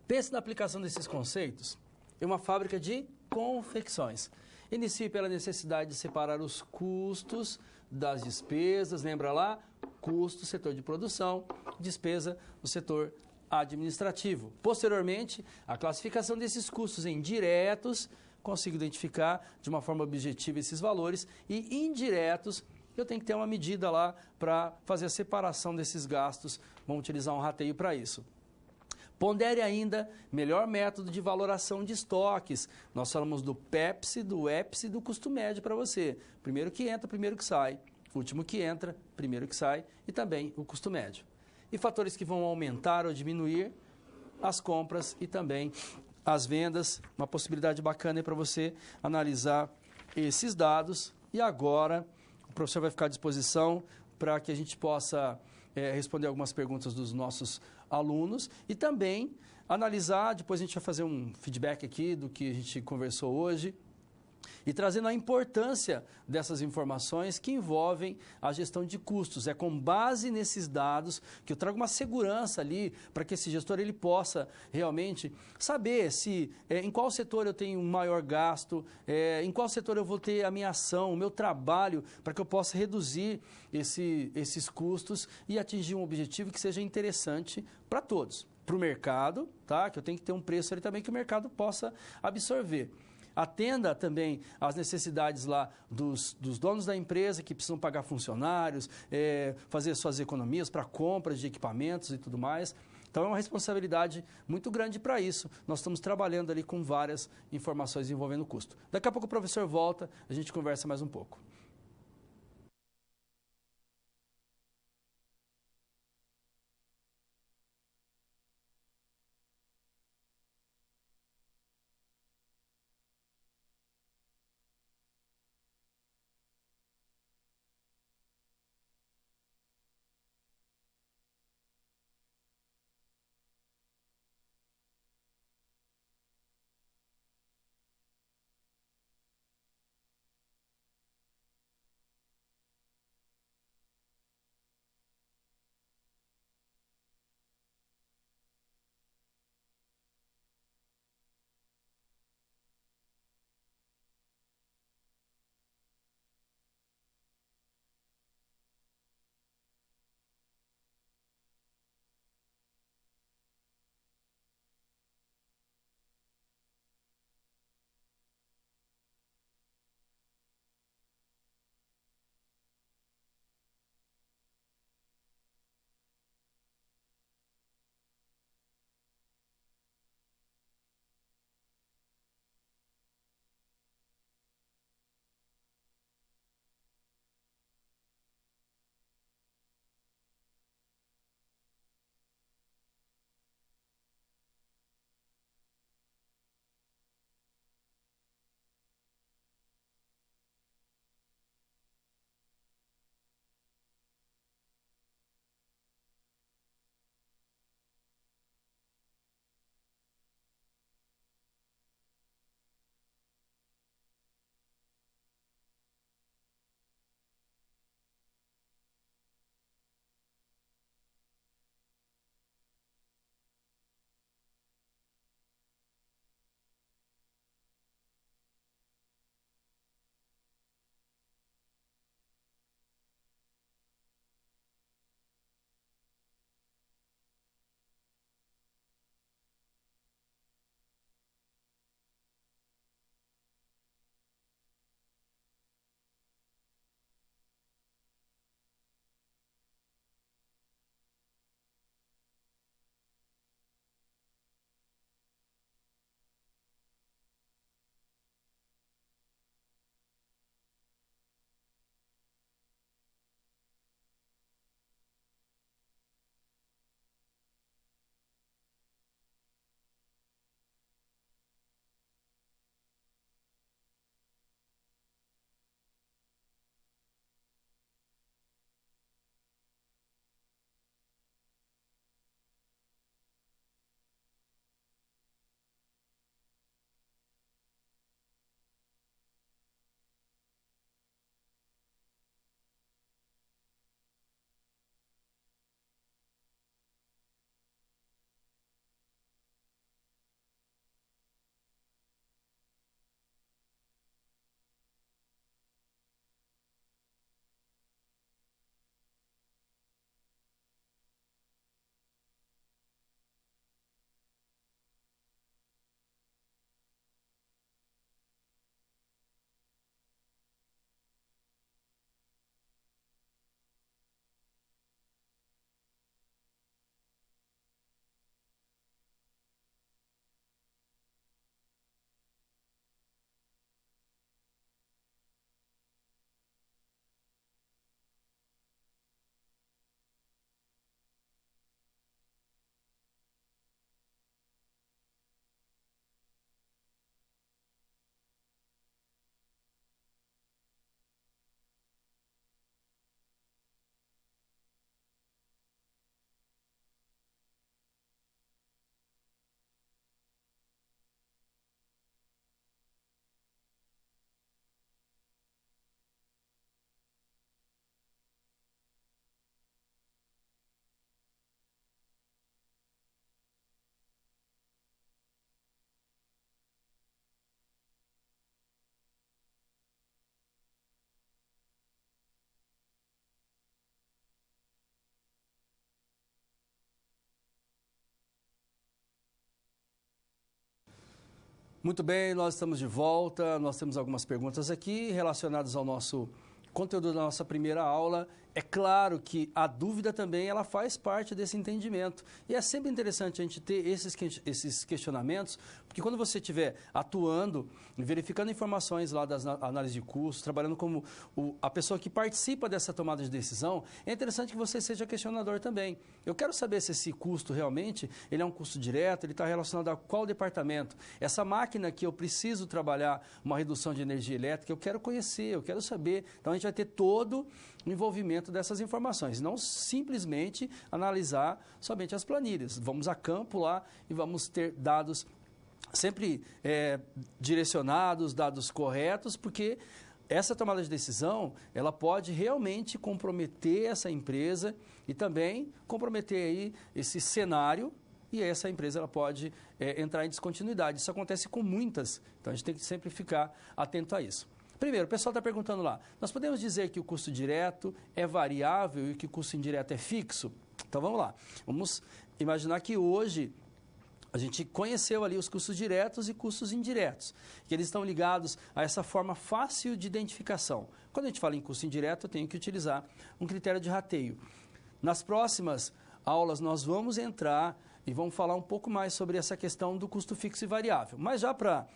pense na aplicação desses conceitos em uma fábrica de confecções. Inicie pela necessidade de separar os custos das despesas. Lembra lá? Custo, setor de produção, despesa, no setor administrativo. Posteriormente, a classificação desses custos em diretos, consigo identificar de uma forma objetiva esses valores, e indiretos, eu tenho que ter uma medida lá para fazer a separação desses gastos. Vamos utilizar um rateio para isso. Pondere ainda melhor método de valoração de estoques. Nós falamos do PEPS, do EPS e do custo médio para você. Primeiro que entra, primeiro que sai. Último que entra, primeiro que sai, e também o custo médio. E fatores que vão aumentar ou diminuir as compras e também as vendas. Uma possibilidade bacana para você analisar esses dados. E agora o professor vai ficar à disposição para que a gente possa responder algumas perguntas dos nossos alunos e também analisar, depois a gente vai fazer um feedback aqui do que a gente conversou hoje e trazendo a importância dessas informações que envolvem a gestão de custos. É com base nesses dados que eu trago uma segurança ali para que esse gestor ele possa realmente saber se em qual setor eu tenho um maior gasto, em qual setor eu vou ter a minha ação, o meu trabalho, para que eu possa reduzir esses custos e atingir um objetivo que seja interessante para todos. Para o mercado, tá? Que eu tenho que ter um preço ali também que o mercado possa absorver. Atenda também às necessidades lá dos donos da empresa que precisam pagar funcionários, fazer suas economias para compras de equipamentos e tudo mais. Então é uma responsabilidade muito grande para isso. Nós estamos trabalhando ali com várias informações envolvendo o custo. Daqui a pouco o professor volta, a gente conversa mais um pouco. Muito bem, nós estamos de volta. Nós temos algumas perguntas aqui relacionadas ao nosso conteúdo da nossa primeira aula. É claro que a dúvida também ela faz parte desse entendimento. E é sempre interessante a gente ter esses questionamentos, porque quando você estiver atuando, verificando informações lá das análises de custos, trabalhando como a pessoa que participa dessa tomada de decisão, é interessante que você seja questionador também. Eu quero saber se esse custo realmente ele é um custo direto, ele está relacionado a qual departamento. Essa máquina que eu preciso trabalhar uma redução de energia elétrica, eu quero conhecer, eu quero saber. Então a gente vai ter todo o envolvimento dessas informações, não simplesmente analisar somente as planilhas. Vamos a campo lá e vamos ter dados sempre direcionados, dados corretos, porque essa tomada de decisão, ela pode realmente comprometer essa empresa e também comprometer aí esse cenário, e essa empresa ela pode entrar em descontinuidade. Isso acontece com muitas, então a gente tem que sempre ficar atento a isso. Primeiro, o pessoal está perguntando lá, nós podemos dizer que o custo direto é variável e que o custo indireto é fixo? Então vamos lá, vamos imaginar que hoje a gente conheceu ali os custos diretos e custos indiretos, que eles estão ligados a essa forma fácil de identificação. Quando a gente fala em custo indireto, eu tenho que utilizar um critério de rateio. Nas próximas aulas nós vamos entrar e vamos falar um pouco mais sobre essa questão do custo fixo e variável. Mas já para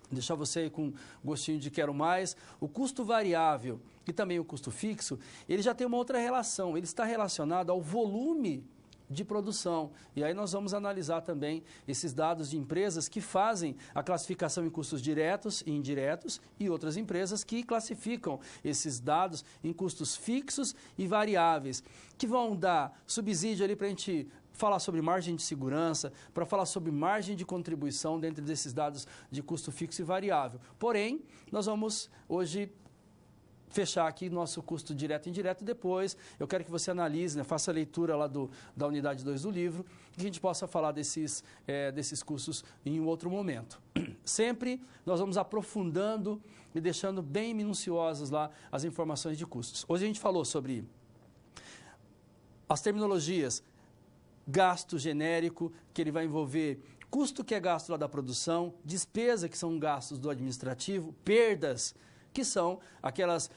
deixar você com gostinho de quero mais, o custo variável e também o custo fixo, ele já tem uma outra relação, ele está relacionado ao volume de produção. E aí nós vamos analisar também esses dados de empresas que fazem a classificação em custos diretos e indiretos e outras empresas que classificam esses dados em custos fixos e variáveis, que vão dar subsídio ali para a gente falar sobre margem de segurança, para falar sobre margem de contribuição dentro desses dados de custo fixo e variável. Porém, nós vamos hoje fechar aqui nosso custo direto e indireto. Depois eu quero que você analise, faça a leitura lá da unidade 2 do livro, que a gente possa falar desses custos em um outro momento. Sempre nós vamos aprofundando e deixando bem minuciosas lá as informações de custos. Hoje a gente falou sobre as terminologias gasto genérico, que ele vai envolver custo que é gasto lá da produção, despesa que são gastos do administrativo, perdas que são aqueles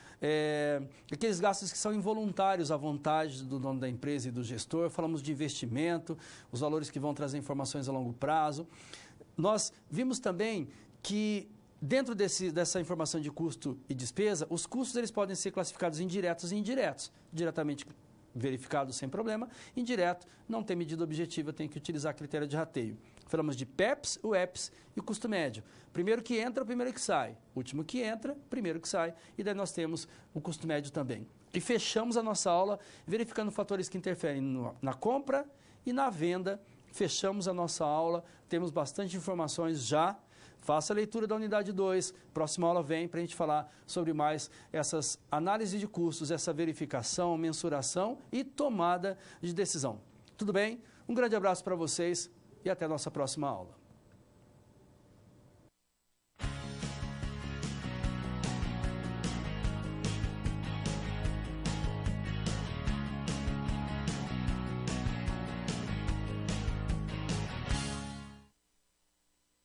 gastos que são involuntários à vontade do dono da empresa e do gestor. Falamos de investimento, os valores que vão trazer informações a longo prazo. Nós vimos também que dentro dessa informação de custo e despesa, os custos eles podem ser classificados em diretos e indiretos. Diretamente verificado sem problema, indireto, não tem medida objetiva, tem que utilizar critério de rateio. Falamos de PEPs, UEPs e o custo médio. Primeiro que entra, primeiro que sai. Último que entra, primeiro que sai. E daí nós temos o custo médio também. E fechamos a nossa aula verificando fatores que interferem na compra e na venda. Fechamos a nossa aula, temos bastante informações já. Faça a leitura da unidade 2, próxima aula vem para a gente falar sobre mais essas análises de custos, essa verificação, mensuração e tomada de decisão. Tudo bem? Um grande abraço para vocês e até a nossa próxima aula.